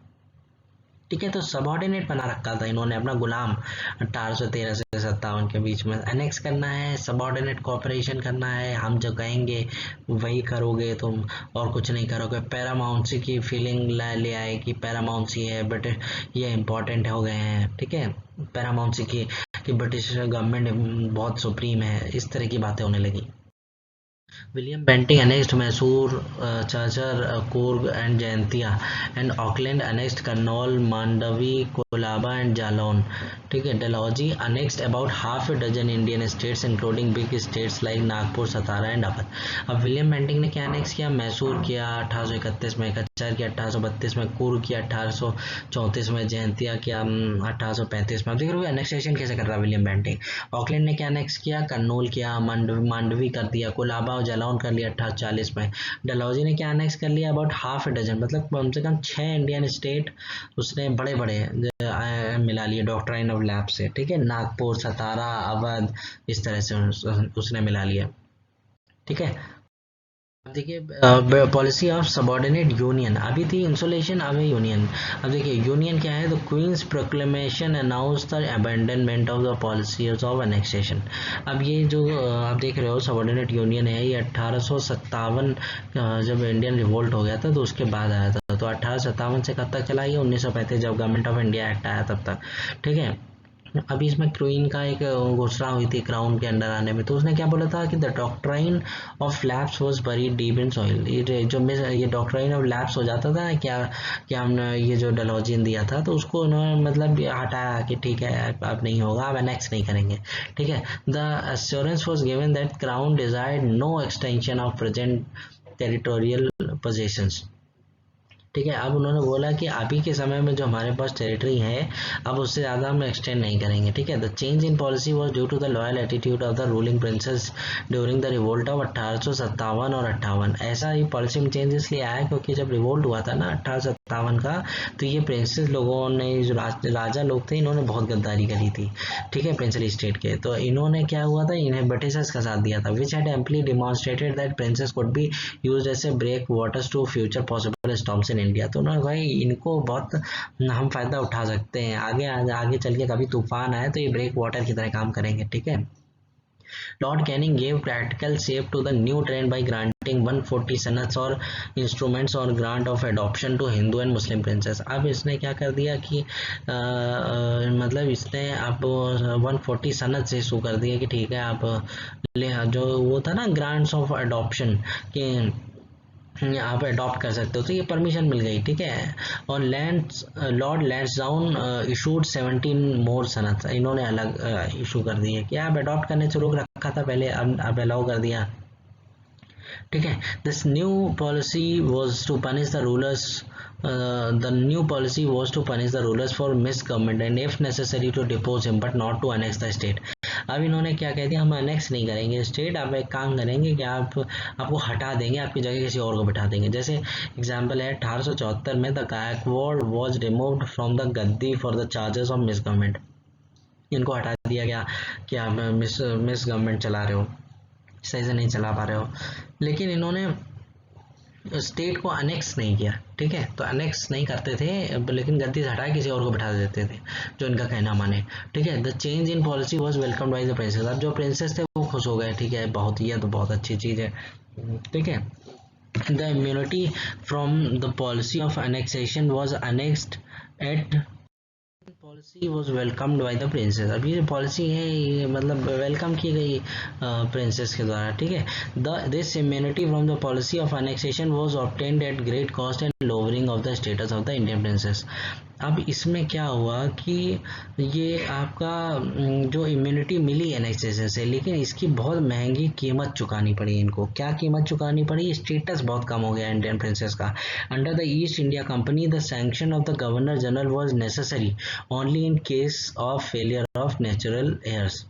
ठीक है, तो सबऑर्डिनेट बना रखा था इन्होंने अपना गुलाम 1813 से 57 के बीच में। एनेक्स करना है, सबऑर्डिनेट कॉपरेशन करना है, हम जो कहेंगे वही करोगे तुम और कुछ नहीं करोगे। पैरामाउंसी की फीलिंग ले आए कि पैरामाउंसी है बट ये इम्पोर्टेंट हो गए हैं। ठीक है, पैरामाउंसी की कि ब्रिटिश गवर्नमेंट बहुत सुप्रीम है, इस तरह की बातें होने लगी। William Bentinck annexed Mysore, Chachar, Coorg and Jaintia, and Auckland annexed Karnal, Mandavi, Colaba and Jalon। ठीक है, Dalhousie annexed about half a dozen Indian states including big states like Nagpur, Satara and Awadh. अब विलियम बेंटिंक ने क्या annex किया, मैसूर किया 1831 में, कच्चर किया 1832 में, कुर्ग किया 1834 में, जयंतिया किया 1835 में। अब देख रहे हो अनेक्सेशन कैसे कर रहा है विलियम बेंटिंक। ऑकलैंड ने क्या अनेक्स किया, कर्नूल किया, मांडवी कर दिया, कोलाबा और जलौन कर लिया 1840 में। डलहौजी ने क्या अनेक्स कर लिया, अबाउट हाफ ए डजन, मतलब कम से कम 6 इंडियन स्टेट उसने बड़े बड़े मिला लिए डॉक्ट्राइन ऑफ लैब से। ठीक है, नागपुर, सतारा, अवध, इस तरह से उसने मिला लिया। ठीक है, देखिए पॉलिसी ऑफ सबॉर्डिनेट यूनियन, अभी थी इंसुलेशन, अब है यूनियन। अब देखिए यूनियन क्या है, the queen's proclamation announce the abandonment of the policies of annexation. अब ये जो आप देख रहे हो सबॉर्डिनेट यूनियन है, ये 1857 जब इंडियन रिवोल्ट हो गया था तो उसके बाद आया था। तो 1857 से कब तक चला, ये 1935 जब गवर्नमेंट ऑफ इंडिया एक्ट आया तब तक, ठीक है। अभी इसमें क्वीन का एक घोषणा हुई थी क्राउन के अंडर आने में, तो उसने क्या बोला था कि the doctrine of lapse was buried deep in soil. ये डॉक्ट्राइन ऑफ लैप्स हो जाता था ना, क्या हमने ये जो डलहौजी दिया था, तो उसको उन्होंने मतलब हटाया कि ठीक है अब नहीं होगा, अब एनेक्स नहीं करेंगे, ठीक है। The assurance was given that crown desired no extension of present territorial positions, ठीक है। अब उन्होंने बोला कि अभी के समय में जो हमारे पास टेरिटरी है, अब उससे ज़्यादा हम एक्सटेंड नहीं करेंगे, ठीक है। The change in policy was due to the loyal attitude of the ruling princes during the revolt of 1857 और 58। ऐसा ही पॉलिसी में चेंज इसलिए आया क्योंकि जब रिवोल्ट हुआ था ना 1857 का, तो ये प्रिंसेस लोगों ने, जो राजा लोग थे, इन्होंने बहुत गद्दारी करी थी, ठीक है, प्रिंसली स्टेट के। तो इन्होंने क्या हुआ था, इन्हें ब्रिटिशर्स का साथ दिया था, which had amply demonstrated that princes could be used as a breakwaters to future possible storms in India. तो उन्होंने भाई इनको बहुत हम फायदा उठा सकते हैं, आगे आगे चल के कभी तूफान आए तो ये ब्रेक वाटर की तरह काम करेंगे, ठीक है। Lord Canning gave practical shape to the new trend by granting 140 sanads और इंस्ट्रूमेंट्स और grant of adoption to Hindu and Muslim princes. अब इसने क्या कर दिया कि मतलब इसने अब 140 सनत से इशू कर दिया कि ठीक है आप ले, जो वो था ना ग्रांट्स ऑफ एडॉप्शन कि आप अडॉप्ट कर सकते हो, तो ये परमिशन मिल गई, ठीक है। और लॉर्ड लैंसडाउन इशूड 17 मोर सनत, इन्होंने अलग इशू कर दिए कि आप अडॉप्ट करने से रोक रखा था पहले, अब अलाउ कर दिया, ठीक है। This new policy was to punish the rulers, the new policy was to punish the rulers for misgovernment and if necessary to depose him but not to annex the state। अब इन्होंने क्या कह दिया, हम अनेक्स नहीं करेंगे state, आप एक काम करेंगे कि आपको हटा देंगे, आपकी जगह किसी और को बिठा देंगे। जैसे एग्जाम्पल है 1874 में the Gaekwad was removed from the gaddi for the charges of misgovernment. इनको हटा दिया गया कि आप मिस गवर्नमेंट चला रहे हो, सही से नहीं चला पा रहे हो, लेकिन इन्होंने स्टेट को अनेक्स नहीं किया, ठीक है। तो अनेक्स नहीं करते थे, लेकिन गद्दी से हटा किसी और को बिठा देते थे जो इनका कहना माने, ठीक है। The change in policy was welcomed by the princess. अब जो प्रिंसेस थे वो खुश हो गए, ठीक है, बहुत ही है तो बहुत अच्छी चीज़ है, ठीक है। The immunity from the policy of annexation was annexed at policy was welcomed by the princess. अब ये जो पॉलिसी है ये मतलब वेलकम की गई प्रिंसेस के द्वारा, ठीक है। This immunity from the policy of annexation was obtained at great cost and lowering of the status of the Indian princes. अब इसमें क्या हुआ कि ये आपका जो इम्यूनिटी मिली एनेक्सेशन से, लेकिन इसकी बहुत महंगी कीमत चुकानी पड़ी इनको। क्या कीमत चुकानी पड़ी, स्टेटस बहुत कम हो गया इंडियन प्रिंसेस का। Under the East India Company the sanction of the governor general was necessary only in case of failure of natural heirs.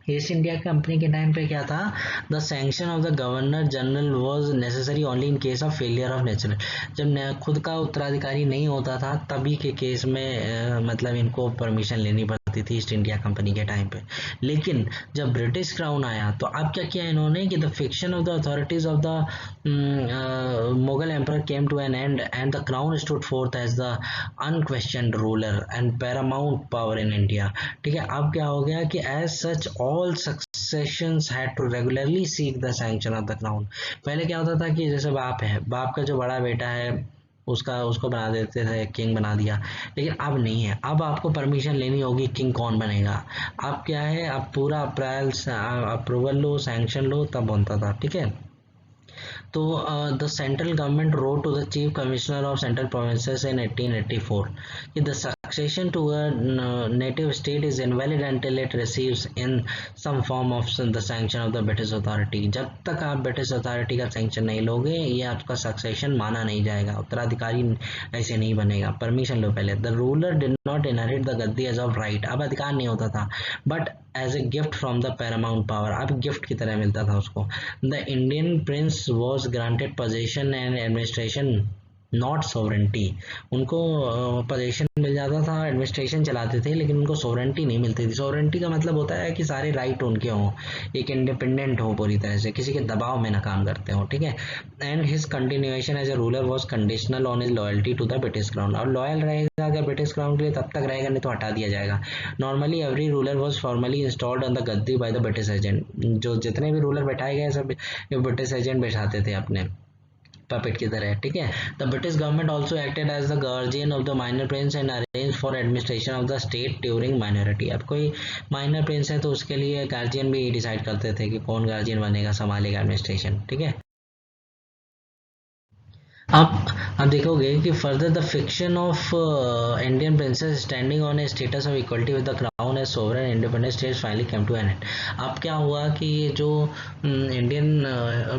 East India Company के टाइम पे क्या था, the sanction of the governor general was necessary only in case of failure of natural. जब खुद का उत्तराधिकारी नहीं होता था तभी के केस में मतलब इनको परमिशन लेनी पड़ती थी ईस्ट इंडिया कंपनी के टाइम पे। लेकिन जब ब्रिटिश क्राउन आया तो अब क्या किया इन्होंने कि the fiction of the authorities of the Mughal emperor came to an end and the crown stood forth as the unquestioned ruler and paramount power in India, ठीक है। अब क्या हो गया कि as such all successions had to regularly seek the sanction of the crown। पहले क्या होता था कि जैसे बाप है, बाप का जो बड़ा बेटा है उसको बना देते थे, किंग बना दिया, लेकिन अब नहीं है, अब आपको परमिशन लेनी होगी किंग कौन बनेगा। अब क्या है, अब पूरा अप्रूवल लो, सैंक्शन लो, तब बनता था, ठीक है। तो the central government wrote to the chief commissioner of central provinces in 1884 कि the succession to a native state is invalid until it receives in some form of the sanction of the British authority। जब तक आप British authority का sanction नहीं लोगे ये आपका succession माना नहीं जाएगा, उत्तराधिकारी ऐसे नहीं बनेगा, परमिशन लो पहले। The ruler did not inherit the gaddi as of right, अब अधिकार नहीं होता था, but as a gift from the paramount power, अब गिफ्ट की तरह मिलता था उसको। The Indian prince was granted position and administration not sovereignty. उनको पोजीशन मिल जाता था, एडमिनिस्ट्रेशन चलाते थे, लेकिन उनको सोवरेंटी नहीं मिलती थी। सोवरेंटी का मतलब होता है कि सारे राइट उनके हों, एक इंडिपेंडेंट हो, पूरी तरह से किसी के दबाव में ना काम करते हो, ठीक है। And his continuation as a ruler was conditional on his loyalty to the British crown. और लॉयल रहेगा अगर ब्रिटिश क्राउन के लिए तब तक रहेगा, नहीं तो हटा दिया जाएगा। Normally every ruler was formally installed on the Gaddi bye the British agent. जो जितने भी रूलर बैठाए गए सब ब्रिटिश एजेंट बैठाते थे अपने puppet की तरह, ठीक है। The British government also acted as the guardian of the minor prince and arrange for administration of the state during minority. अब कोई माइनर प्रिंस है तो उसके लिए गार्जियन भी डिसाइड करते थे कि कौन गार्जियन बनेगा, संभालेगा एडमिनिस्ट्रेशन, ठीक है। आप देखोगे कि further the fiction of Indian princes standing on a status of equality with the crown as sovereign independent states finally came to an end. अब क्या हुआ कि ये जो इंडियन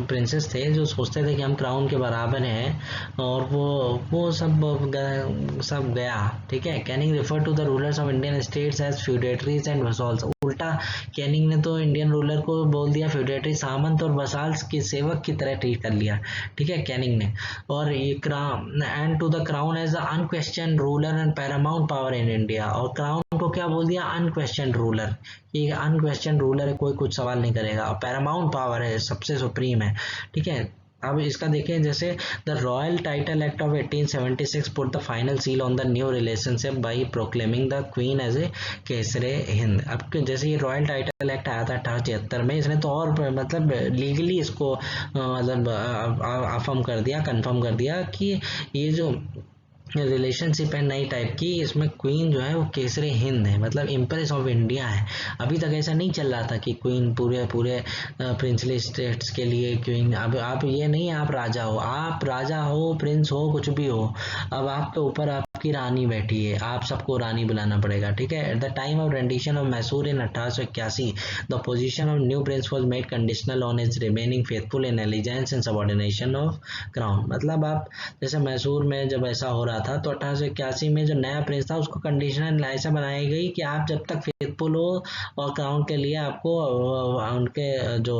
प्रिंसेस थे जो सोचते थे कि हम क्राउन के बराबर हैं, और वो सब गया, ठीक है। Canning refer to the rulers of Indian states as feudatories and vassals. उल्टा कैनिंग ने तो इंडियन रूलर को बोल दिया फ्यूडेटरी, सामंत और वसाल्स की सेवक की तरह ट्रीट कर लिया, ठीक है, कैनिंग ने। और ये crown and to the crown as the unquestioned ruler and paramount power in India. और क्राउन को क्या बोल दिया, अनक्वेश्चन रूलर। ये अनक्वेश्चन रूलर है, कोई कुछ सवाल नहीं करेगा, और पैरामाउंट पावर है, सबसे सुप्रीम है, ठीक है। अब इसका देखें, जैसे the royal title act of 1876 put the final seal on the new relationship by proclaiming the queen as a Kaiser i Hind. अब जैसे ये रॉयल टाइटल एक्ट आया था 1876 में, इसने तो और मतलब लीगली इसको मतलब अफर्म कर दिया, कंफर्म कर दिया कि ये जो रिलेशनशिप है नई टाइप की, इसमें क्वीन जो है वो केसरे हिंद है, मतलब इम्प्रेस ऑफ इंडिया है। अभी तक ऐसा नहीं चल रहा था कि क्वीन पूरे पूरे प्रिंसली स्टेट्स के लिए क्वीन। अब आप ये नहीं, आप राजा हो, आप राजा हो, प्रिंस हो, कुछ भी हो, अब आपके ऊपर आपकी रानी बैठी है, आप सबको रानी बुलाना पड़ेगा, ठीक है। At the time of rendition of Mysore in 1881 the position of new Prince was made conditional on his remaining faithful in allegiance and subordination of crown. मतलब आप जैसे मैसूर में जब ऐसा हो रहा था तो 1881 में जो नया प्रिंस था उसको कंडीशनल ऐसा बनाई गई कि आप जब तक फेथफुल हो और क्राउन के लिए आपको उनके जो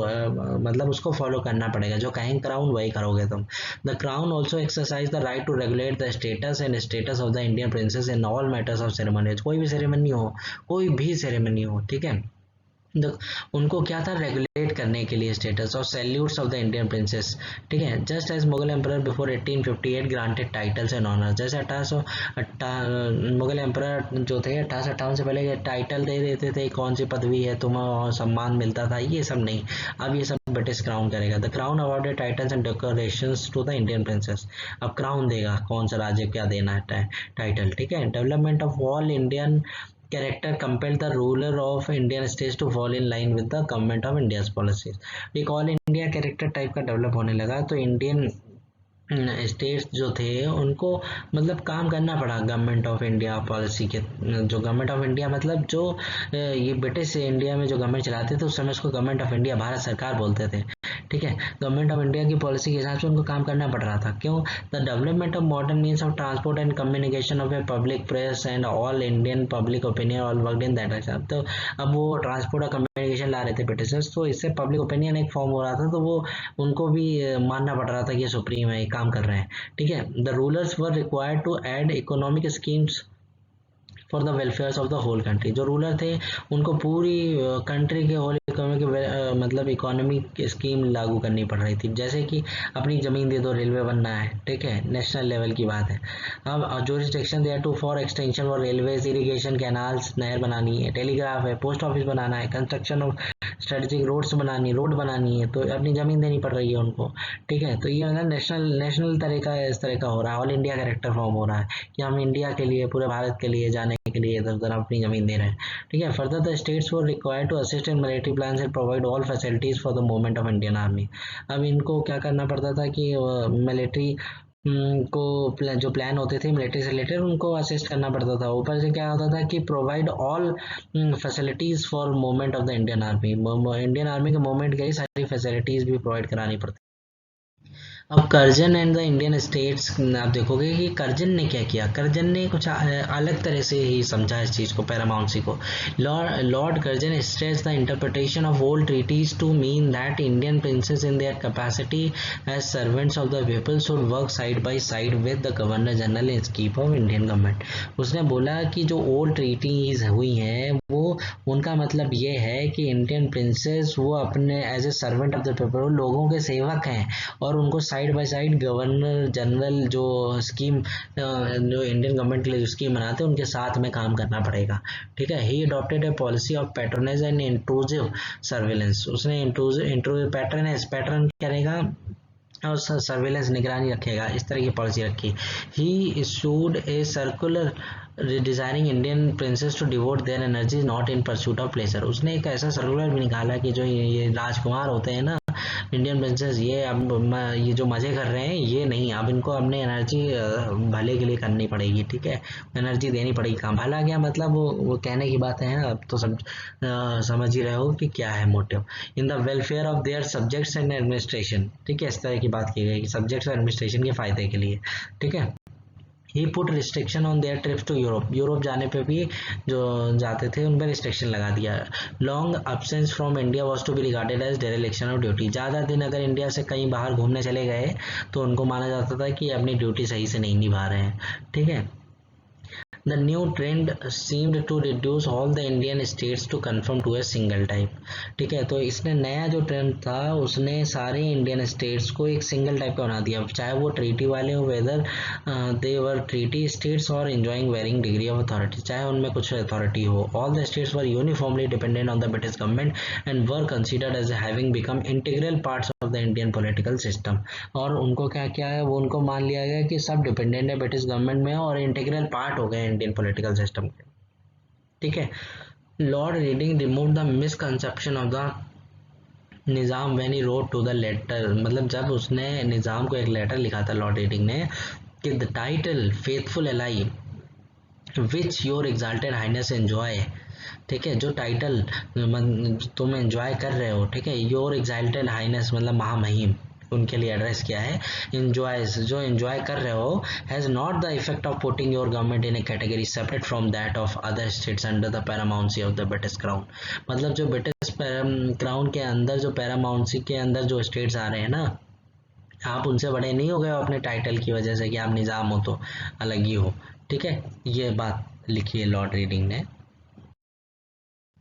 मतलब उसको फॉलो करना पड़ेगा, जो कहेंगे क्राउन वही करोगे तुम। The crown also exercise the right to regulate the status of the Indian princes in all matters of ceremonies. कोई भी सेरेमनी हो, कोई भी सेरेमनी हो, ठीक है, उनको क्या था, रेगुलेट करने के लिए स्टेटस और salutes of the Indian princes, ठीक है। Just as Mughal emperor before 1858 granted titles and honour. जैसे 1800 मुगल एम्परर जो थे 1858 से पहले टाइटल दे देते थे, कौन सी पदवी है तुम्हें, सम्मान मिलता था, ये सब नहीं, अब ये सब ब्रिटिश क्राउन करेगा। The crown awarded titles and decorations to the Indian princes. अब क्राउन देगा कौन सा राज्य क्या देना है टाइटल, ठीक है। Development of all Indian character compelled the ruler of Indian states to fall in line with the government of India's policies। एक ऑल इंडिया कैरेक्टर टाइप का डेवलप होने लगा, तो इंडियन स्टेट्स जो थे उनको मतलब काम करना पड़ा गवर्नमेंट ऑफ इंडिया पॉलिसी के। जो गवर्नमेंट ऑफ इंडिया मतलब जो ये ब्रिटिश इंडिया में जो गवर्नमेंट चलाते थे उस समय उसको गवर्नमेंट ऑफ इंडिया, भारत सरकार बोलते थे, ठीक है। गवर्नमेंट ऑफ इंडिया की पॉलिसी के हिसाब से उनको काम करना पड़ रहा था। क्यों? The development of modern means of transport and communication of a public press and all Indian public opinion all worked in that direction. तो अब वो ट्रांसपोर्ट और कम्युनिकेशन ला रहे थे ब्रिटिशर्स, तो इससे पब्लिक ओपिनियन एक फॉर्म हो रहा था, तो वो उनको भी मानना पड़ रहा था कि ये सुप्रीम है, काम कर रहे हैं, ठीक है। The rulers were required to aid economic schemes for the welfare of the whole country. जो रूलर थे उनको पूरी कंट्री के होल इकोनॉमी के मतलब इकोनॉमिक स्कीम लागू करनी पड़ रही थी। जैसे कि अपनी ज़मीन दे दो, रेलवे बनना है, ठीक है, नेशनल लेवल की बात है। अब जो रिस्ट्रिक्शन दिया to for extension for railways, irrigation, canals, नहर बनानी है, टेलीग्राफ है, पोस्ट ऑफिस बनाना है, कंस्ट्रक्शन ऑफ स्ट्रेटेजिक रोड बनानी है, तो अपनी ज़मीन देनी पड़ रही है उनको, ठीक है। तो ये मतलब नेशनल तरीका इस तरह का हो रहा है, ऑल इंडिया कैरेक्टर फॉर्म हो रहा है कि हम इंडिया के लिए, पूरे भारत के लिए जाने के लिए इधर उधर अपनी जमीन दे रहे हैं, ठीक है। Further the states were required to assist in military plans and provide all facilities for the movement of Indian army. अब इनको क्या करना पड़ता था कि मिलिट्री को जो प्लान होते थे मिलिट्री से रिलेटेड उनको असिस्ट करना पड़ता था। ऊपर से क्या होता था कि provide all facilities for movement of the Indian army. Indian army के मूवमेंट की सारी फैसिलिटीज भी प्रोवाइड करानी पड़ती। अब Curzon and the Indian states, आप देखोगे कि कर्जन ने क्या किया, कर्जन ने कुछ अलग तरह से ही समझा इस चीज़ को, पैरामाउंसी को। Lord Curzon stress the interpretation of old treaties to mean that Indian princes in their capacity as servants of the people should work side by side with the governor general in scheme of Indian government. उसने बोला कि जो old treaties हुई हैं वो, उनका मतलब ये है कि इंडियन प्रिंसेस वो अपने as a servant of the people लोगों के सेवक हैं, और उनको side by side governor general जो स्कीम, जो इंडियन गवर्नमेंट के लिए जो स्कीम बनाते हैं उनके साथ में काम करना पड़ेगा। ठीक है। He adopted a policy of patronage and intrusive surveillance. उसने इंट्रूसिव पैटर्न करेगा और सर्वेलेंस निगरानी रखेगा, इस तरह की पॉलिसी रखी। He issued a circular designing Indian princes to devote their energy not in pursuit of pleasure. उसने एक ऐसा सर्कुलर भी निकाला कि जो ये राजकुमार होते हैं ना, इंडियन प्रिंसेस, ये अब ये जो मजे कर रहे हैं ये नहीं, अब इनको अपने एनर्जी भले के लिए करनी पड़ेगी। ठीक है, एनर्जी देनी पड़ेगी काम। भला क्या मतलब, वो कहने की बातें हैं, अब तो समझ ही रहे हो कि क्या है motive. In the welfare of their subjects and administration. ठीक है, इस तरह की बात की गई कि सब्जेक्ट्स और एडमिनिस्ट्रेशन के फायदे के लिए। ठीक है। He put restriction on their trips to Europe. Europe जाने पे भी जो जाते थे उन पर रिस्ट्रिक्शन लगा दिया। Long absence from India was to be regarded as dereliction of duty. ज़्यादा दिन अगर इंडिया से कहीं बाहर घूमने चले गए तो उनको माना जाता था कि अपनी ड्यूटी सही से नहीं निभा रहे हैं। ठीक है। The new trend seemed to reduce all the Indian states to conform to a single type। ठीक है, तो इसने नया जो ट्रेंड था उसने सारे इंडियन स्टेट्स को एक सिंगल टाइप का बना दिया, चाहे वो ट्रीटी वाले हो, whether they were treaty states और enjoying varying degree of authority, चाहे उनमें कुछ अथॉरिटी हो। All the states were uniformly dependent on the British government and were considered as having become integral parts of the Indian political system। और उनको क्या क्या है, वो उनको मान लिया गया कि सब डिपेंडेंट है ब्रिटिश गवर्नमेंट में और इंटीग्रल पार्ट हो गए इंडियन पॉलिटिकल सिस्टम के। ठीक है। Lord Reading remove the misconception of the Nizam when he wrote to the letter. मतलब जब उसने निज़ाम को एक लेटर लिखा था लॉर्ड रीडिंग ने कि the title faithful ally which your exalted highness enjoy. ठीक है, जो टाइटल तुम एंजॉय कर रहे हो, ठीक है, योर एग्जाल्टेड हाइनेस मतलब महामहिम, उनके लिए एड्रेस किया है। इंजॉयज, जो एंजॉय कर रहे हो, has not the effect of putting your government in A category separate from that of other states under the paramountcy of the British crown. मतलब जो ब्रिटिश क्राउन के अंदर, जो पैरामाउंसी के अंदर जो स्टेट्स आ रहे हैं ना, आप उनसे बड़े नहीं हो गए हो अपने टाइटल की वजह से कि आप निज़ाम हो तो अलग ही हो। ठीक है, ये बात लिखी है लॉर्ड रीडिंग ने।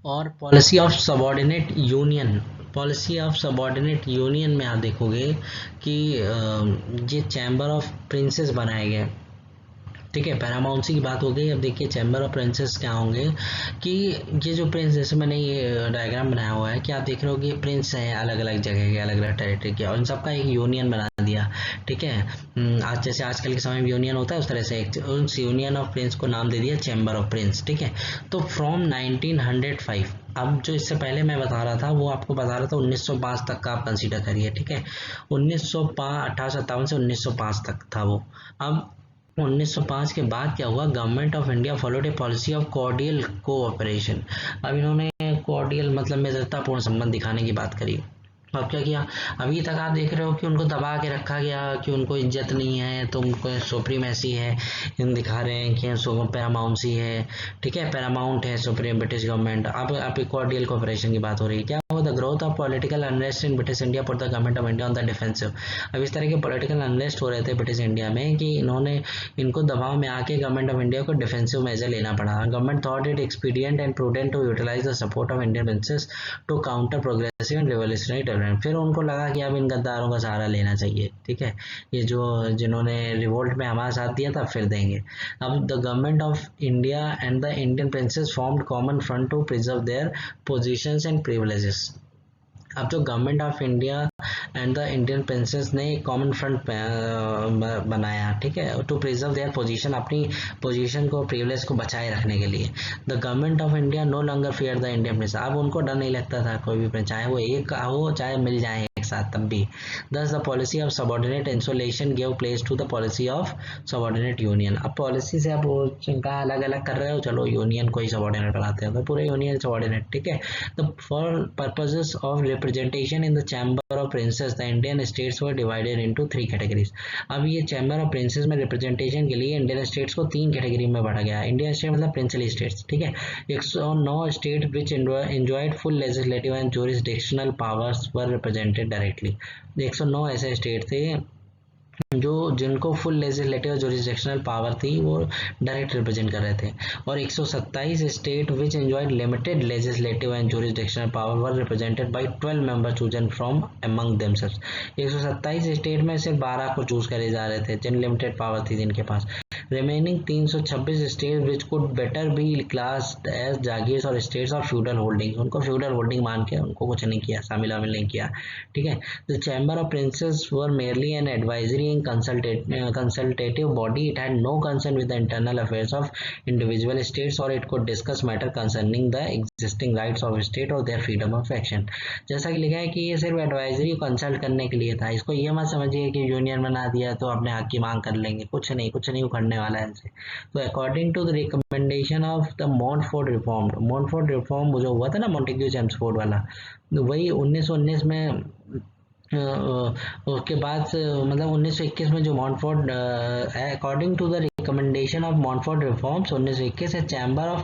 और policy of subordinate union, policy of subordinate union में आप देखोगे कि ये चैम्बर ऑफ प्रिंसेस बनाए गए। ठीक है, पैरामाउंसी की बात हो गई। अब देखिए चैम्बर ऑफ प्रिंसेस क्या होंगे कि ये जो प्रिंस, जैसे मैंने ये डायग्राम बनाया हुआ है कि आप देख रहे हो कि प्रिंस हैं अलग अलग जगह के, अलग अलग टेरिटरी के, और इन सबका एक यूनियन बना दिया। ठीक है, आज जैसे आजकल के समय में यूनियन होता है उस तरह से उस यूनियन ऑफ प्रिंस को नाम दे दिया चैम्बर ऑफ प्रिंस। ठीक है, तो फ्रॉम 1905, अब जो इससे पहले मैं बता रहा था वो आपको बता रहा था 1905 तक का आप कंसीडर करिए। ठीक है, 1857 से 1905 तक था वो। अब 1905 के बाद क्या हुआ, government of India followed A policy of cordial cooperation. अब इन्होंने कॉर्डियल मतलब मित्रतापूर्ण संबंध दिखाने की बात करी। अब क्या किया, अभी तक आप देख रहे हो कि उनको दबा के रखा गया, कि उनको इज्जत नहीं है, तो उनको सुप्रीमेसी है, इन दिखा रहे हैं कि पैरामाउंसी है। ठीक है, पैरामाउंट है सुप्रीम ब्रिटिश गवर्नमेंट। अब कॉर्डियल कोऑपरेशन की बात हो रही है। क्या हो, the growth of political unrest in British India put the government of India on the defensive. अब इस तरह के पॉलिटिकल अनरेस्ट हो रहे थे ब्रिटिश इंडिया में कि इनको दबाव में आके गवर्नमेंट ऑफ इंडिया को डिफेंसिव मेजर लेना पड़ा। Government thought it expedient and prudent to utilise the support of Indian princes to counter progressive and revolutionary development. फिर उनको लगा कि अब इन गद्दारों का सहारा लेना चाहिए। ठीक है, ये जो जिन्होंने रिवोल्ट में हमारा साथ दिया था फिर देंगे। अब the government of India and the Indian princes formed common front to preserve their positions and privileges. अब जो government of India and the Indian princes ने एक कॉमन फ्रंट बनाया। ठीक है, टू प्रिजर्व देयर पोजीशन, अपनी पोजीशन को, privilege को बचाए रखने के लिए। The government of India no longer fear the Indian prince. अब उनको डर नहीं लगता था कोई भी प्रिंस, चाहे वो एक का हो चाहे मिल जाए एक साथ तब भी। Thus the policy of subordinate insulation gave place to the policy of subordinate union। अब पॉलिसी से आप कहा अलग अलग कर रहे हो, चलो यूनियन को ही सबॉर्डिनेट बनाते हैं, तो पूरे यूनियन सबॉर्डिनेट, ठीक है। तो for purposes of representation in the chamber of princess the Indian states were divided into 3 categories. अब ये चैम्बर ऑफ प्रिंसेस में रिप्रेजेंटेशन के लिए इंडियन स्टेट्स को 3 कैटेगरी में बांटा गया। इंडियन स्टेट मतलब प्रिंसली स्टेट्स, ठीक है। 109 state which enjoyed full legislative and jurisdictional powers were represented directly। 109 ऐसे स्टेट थे जो जिनको फुल लेजिस्लेटिव और जुरिसडिक्शनल पावर थी, वो डायरेक्ट रिप्रेजेंट कर रहे थे। और 127 state which enjoyed limited legislative and jurisdictional power were represented by 12 member chosen from among themselves. 127 state में सिर्फ 12 को चूज करे जा रहे थे जिन लिमिटेड पावर थी जिनके पास। Remaining 326 state which could better be class as jagirs और स्टेट्स ऑफ फ्यूडल होल्डिंग, उनको फ्यूडल होल्डिंग मान के उनको कुछ नहीं किया, शामिल नहीं किया, ठीक है। The chamber of princess were merely an advisory consultative body। It had no concern with the internal affairs of individual states or it could discuss matter concerning the existing rights of state or their freedom of action। जैसा कि लिखा है कि ये सिर्फ advisory consult करने के लिए था, इसको ये मत समझिए कि यूनियन बना दिया तो अपने हक की मांग कर लेंगे, कुछ नहीं उखड़ने वाला है इनसे। तो according to the recommendation of the Montford reform जो हुआ था ना मॉन्टेग्यू चेम्सफोर्ड वाला, वही 1919 में उसके बाद मतलब 1921 में जो Montford according to the recommendation of Montford reforms 1921 a chamber of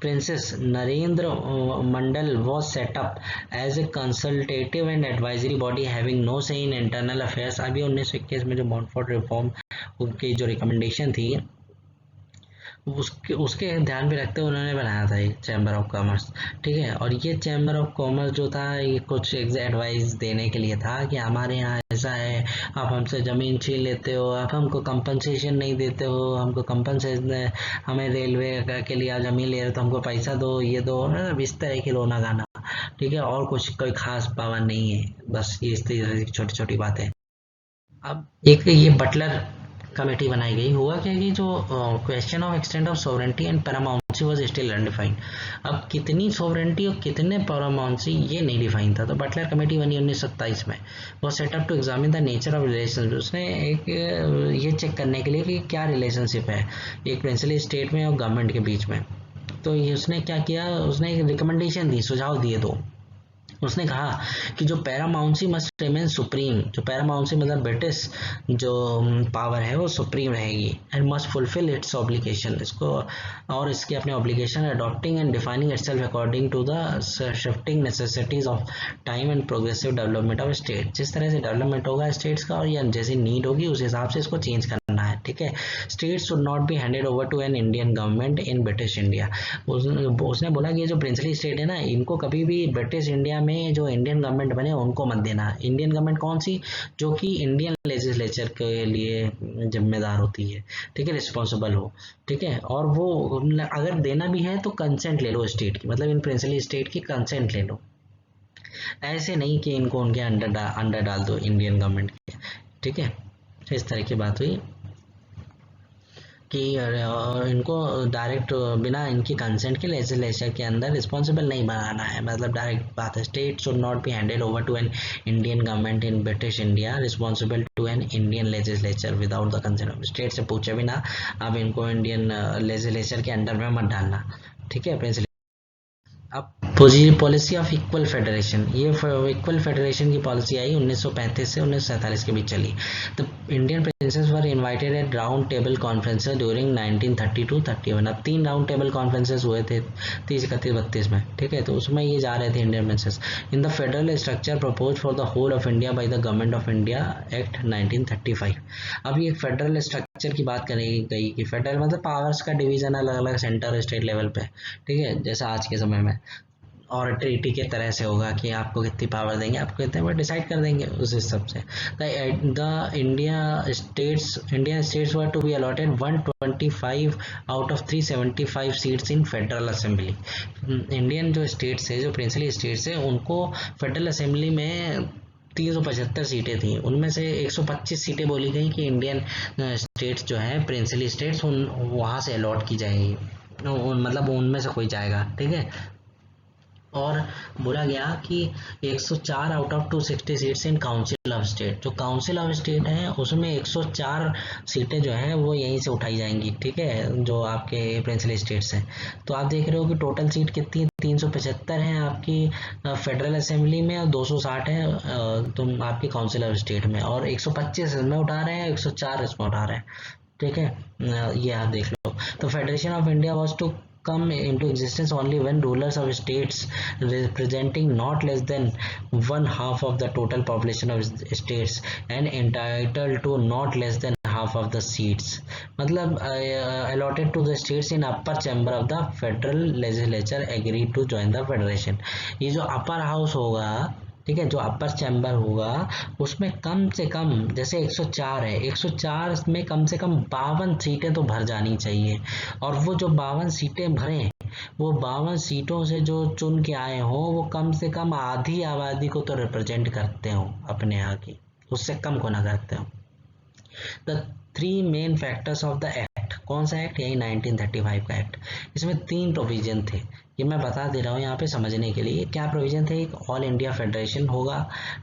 princes Narendra Mandal was set up as a consultative and advisory body having no say in internal affairs. अभी 1921 में जो मॉन्टफोर्ड रिफॉर्म की जो रिकमेंडेशन थी उसके ध्यान में रखते हुए उन्होंने बनाया था ये चैम्बर ऑफ कॉमर्स, ठीक है। और ये चैम्बर ऑफ कॉमर्स जो था ये कुछ एडवाइस देने के लिए था कि हमारे यहाँ ऐसा है, आप हमसे ज़मीन छीन लेते हो, आप हमको कंपनसेशन नहीं देते हो, हमको कंपनसेशन, हमें रेलवे के लिए आप ज़मीन ले रहे हो तो हमको पैसा दो, ये दो, इस तरह के रोना गाना, ठीक है। और कुछ कोई खास पावर नहीं है, बस ये इस तरह की छोटी छोटी बातें। अब एक ये बटलर कमेटी बनाई गई। हुआ क्या कि जो question of extent of sovereignty and paramountcy was still undefined. अब कितनी सोवरेंटी और कितने पैरामाउंसी ये नहीं डिफाइन था, तो बटलर कमेटी बनी 1927 में। वो set up to examine the nature of relation. उसने एक ये चेक करने के लिए कि क्या रिलेशनशिप है एक प्रिंसली स्टेट में और गवर्नमेंट के बीच में। तो ये उसने क्या किया, उसने एक रिकमेंडेशन दी, सुझाव दिए दो। उसने कहा कि जो पैरामाउंसी मस्ट रिमेन सुप्रीम, जो पैरामाउंसी मतलब ब्रिटिश जो पावर है वो सुप्रीम रहेगी, and must fulfil its obligation, इसको और इसके अपने obligation adopting and defining itself according to the shifting necessities of time and progressive development of state. जिस तरह से डेवलपमेंट होगा स्टेट्स का और या जैसी नीड होगी उस हिसाब से इसको चेंज करना है, ठीक है। States should not be handed over to an Indian government in British India. उसने बोला कि ये जो प्रिंसली स्टेट है ना, इनको कभी भी ब्रिटिश इंडिया में जो इंडियन गवर्नमेंट बने उनको मत देना। इंडियन गवर्नमेंट कौन सी, जो कि इंडियन लेजिस्लेचर के लिए जिम्मेदार होती है, ठीक है, रिस्पॉन्सिबल हो, ठीक है। और वो अगर देना भी है तो कंसेंट ले लो स्टेट की, मतलब इन प्रिंसली स्टेट की कंसेंट ले लो, ऐसे नहीं कि इनको उनके अंडर डाल दो इंडियन गवर्नमेंट के, ठीक है। इस तरह की बात हुई कि इनको डायरेक्ट बिना इनकी कंसेंट के लेजिस्लेचर के अंदर रिस्पॉन्सिबल नहीं बनाना है, मतलब डायरेक्ट बात है। State should not be handed over to an Indian government in British India responsible to an Indian legislature without the consent of state. से पूछे बिना अब इनको इंडियन लेजिस्लेचर के अंडर में मत डालना, ठीक है। प्रिंसिपल अब पॉलिसी ऑफ इक्वल फेडरेशन, ये इक्वल फेडरेशन की पॉलिसी आई 1935 से 1947 के बीच चली। The Indian princes were invited at round table conferences during 1932-31। अब 3 राउंड टेबल कॉन्फ्रेंसेस हुए थे 30, 31, 32 में, ठीक है। तो उसमें ये जा रहे थे Indian princes. In the federal structure propose for the whole of India by the government of India act 1935। अब ये फेडरल स्ट्रक्चर की बात करी गई कि फेडरल मतलब पावर्स का डिवीजन अलग अलग सेंटर स्टेट लेवल पे, ठीक है, जैसा आज के समय में। और ट्रीटी के तरह से होगा कि आपको कितनी पावर देंगे, आपको कितने में डिसाइड कर देंगे उस हिसाब से। The Indian states were to be allotted 125 out of 375 seats in federal assembly. Indian जो स्टेट्स है, जो प्रिंसली स्टेट्स है, उनको फेडरल असेंबली में 375 सीटें थी, उनमें से 125 सीटें बोली गई कि इंडियन स्टेट्स जो है प्रिंसली स्टेट्स वहाँ से अलॉट की जाएगी, मतलब उनमें से कोई जाएगा, ठीक है। और बोला गया कि 104 out of 260 seats in council of state, जो काउंसिल ऑफ स्टेट है उसमें 104 सीटें जो हैं वो यहीं से उठाई जाएंगी, ठीक है, जो आपके प्रिंसली स्टेट्स हैं। तो आप देख रहे हो कि टोटल सीट कितनी, 375 हैं आपकी फेडरल असेंबली में और 260 है तुम आपकी काउंसिल ऑफ स्टेट में, और 125 इसमें उठा रहे हैं, 104 इसमें उठा रहे हैं, ठीक है। ये आप देख लो। तो federation of India was to come into existence only when rulers of states representing not less than one half of the total population of states and entitled to not less than half of the seats, मतलब allotted to the states in upper chamber of the federal legislature agreed to join the federation। ये जो upper house होगा, ठीक है, जो अपर chamber होगा उसमें कम से कम, जैसे 104 है, 104 में कम से कम 52 सीटें तो भर जानी चाहिए, और वो जो 52 सीटें भरें, वो 52 सीटों से जो चुन के आए हों वो कम से कम आधी आबादी को तो रिप्रेजेंट करते हो अपने यहाँ की, उससे कम को ना करते हो। The three main factors of the act, कौन सा एक्ट, यही 1935 का एक्ट। इसमें 3 प्रोविजन थे, ये मैं बता दे रहा हूँ यहाँ पे समझने के लिए। क्या प्रोविजन थे, एक ऑल इंडिया फेडरेशन होगा,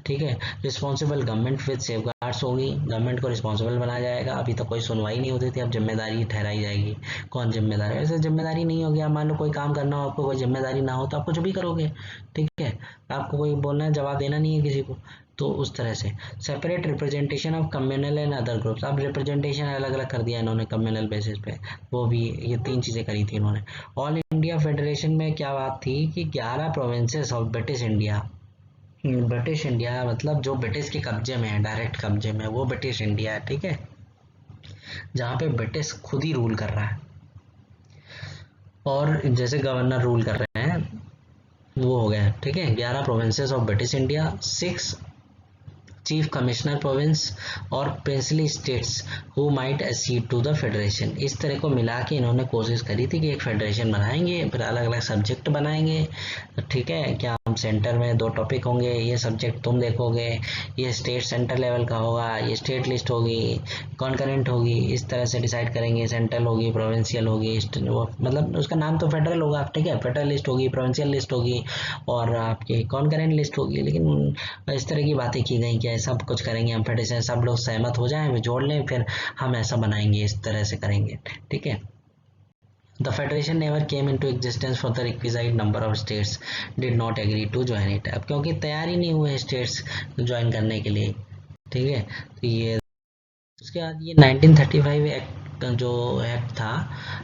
ठीक है, रिस्पॉन्सिबल गवर्नमेंट विद सेफगार्ड्स होगी, गवर्नमेंट को रिस्पॉन्सिबल बनाया जाएगा। अभी तक कोई सुनवाई नहीं होती थी, अब जिम्मेदारी ठहराई जाएगी, कौन जिम्मेदार है। वैसे जिम्मेदारी नहीं होगी, आप मान लो कोई काम करना हो, आपको कोई जिम्मेदारी ना हो तो आप कुछ भी करोगे, ठीक है, आपको कोई बोलना है, जवाब देना नहीं है किसी को, तो उस तरह से। Separate representation of communal and other groups, अब रिप्रेजेंटेशन अलग अलग कर दिया इन्होंने कम्युनल बेसिस पे, वो भी, ये 3 चीज़ें करी थी इन्होंने। ऑल इंडिया फेडरेशन में क्या बात थी कि 11 provinces of British India, British India मतलब जो ब्रिटिश के कब्जे में है, डायरेक्ट कब्जे में, वो ब्रिटिश इंडिया है, ठीक है, जहाँ पे ब्रिटिश खुद ही रूल कर रहा है, और जैसे गवर्नर रूल कर रहे हैं, वो हो गया, ठीक है। 11 provinces of British India, 6 chief commissioner province और princely states who might accede to the federation. इस तरह को मिला के इन्होंने कोशिश करी थी कि एक फेडरेशन बनाएंगे, फिर अलग अलग सब्जेक्ट बनाएंगे, ठीक है, क्या हम सेंटर में 2 टॉपिक होंगे, ये सब्जेक्ट तुम देखोगे, ये स्टेट सेंटर लेवल का होगा, ये स्टेट लिस्ट होगी, कॉन्करेंट होगी, इस तरह से डिसाइड करेंगे, सेंट्रल होगी, प्रोविंशियल होगी, मतलब उसका नाम तो फेडरल होगा, ठीक है, फेडरल लिस्ट होगी, प्रोविंशियल लिस्ट होगी और आपकी कॉन्करेंट लिस्ट होगी। लेकिन इस तरह की बातें की गई कि सब कुछ करेंगे हम फेडरेशन, सब लोग सहमत हो जाएं, जोड़ लें, फिर हम ऐसा बनाएंगे, इस तरह से करेंगे, ठीक है। The federation never came into existence for the requisite number of states did not agree to join it। अब क्योंकि तैयार ही नहीं हुए स्टेट्स ज्वाइन करने के लिए, ठीक है, तो ये उसके बाद ये 1935 एक्ट जो एक्ट था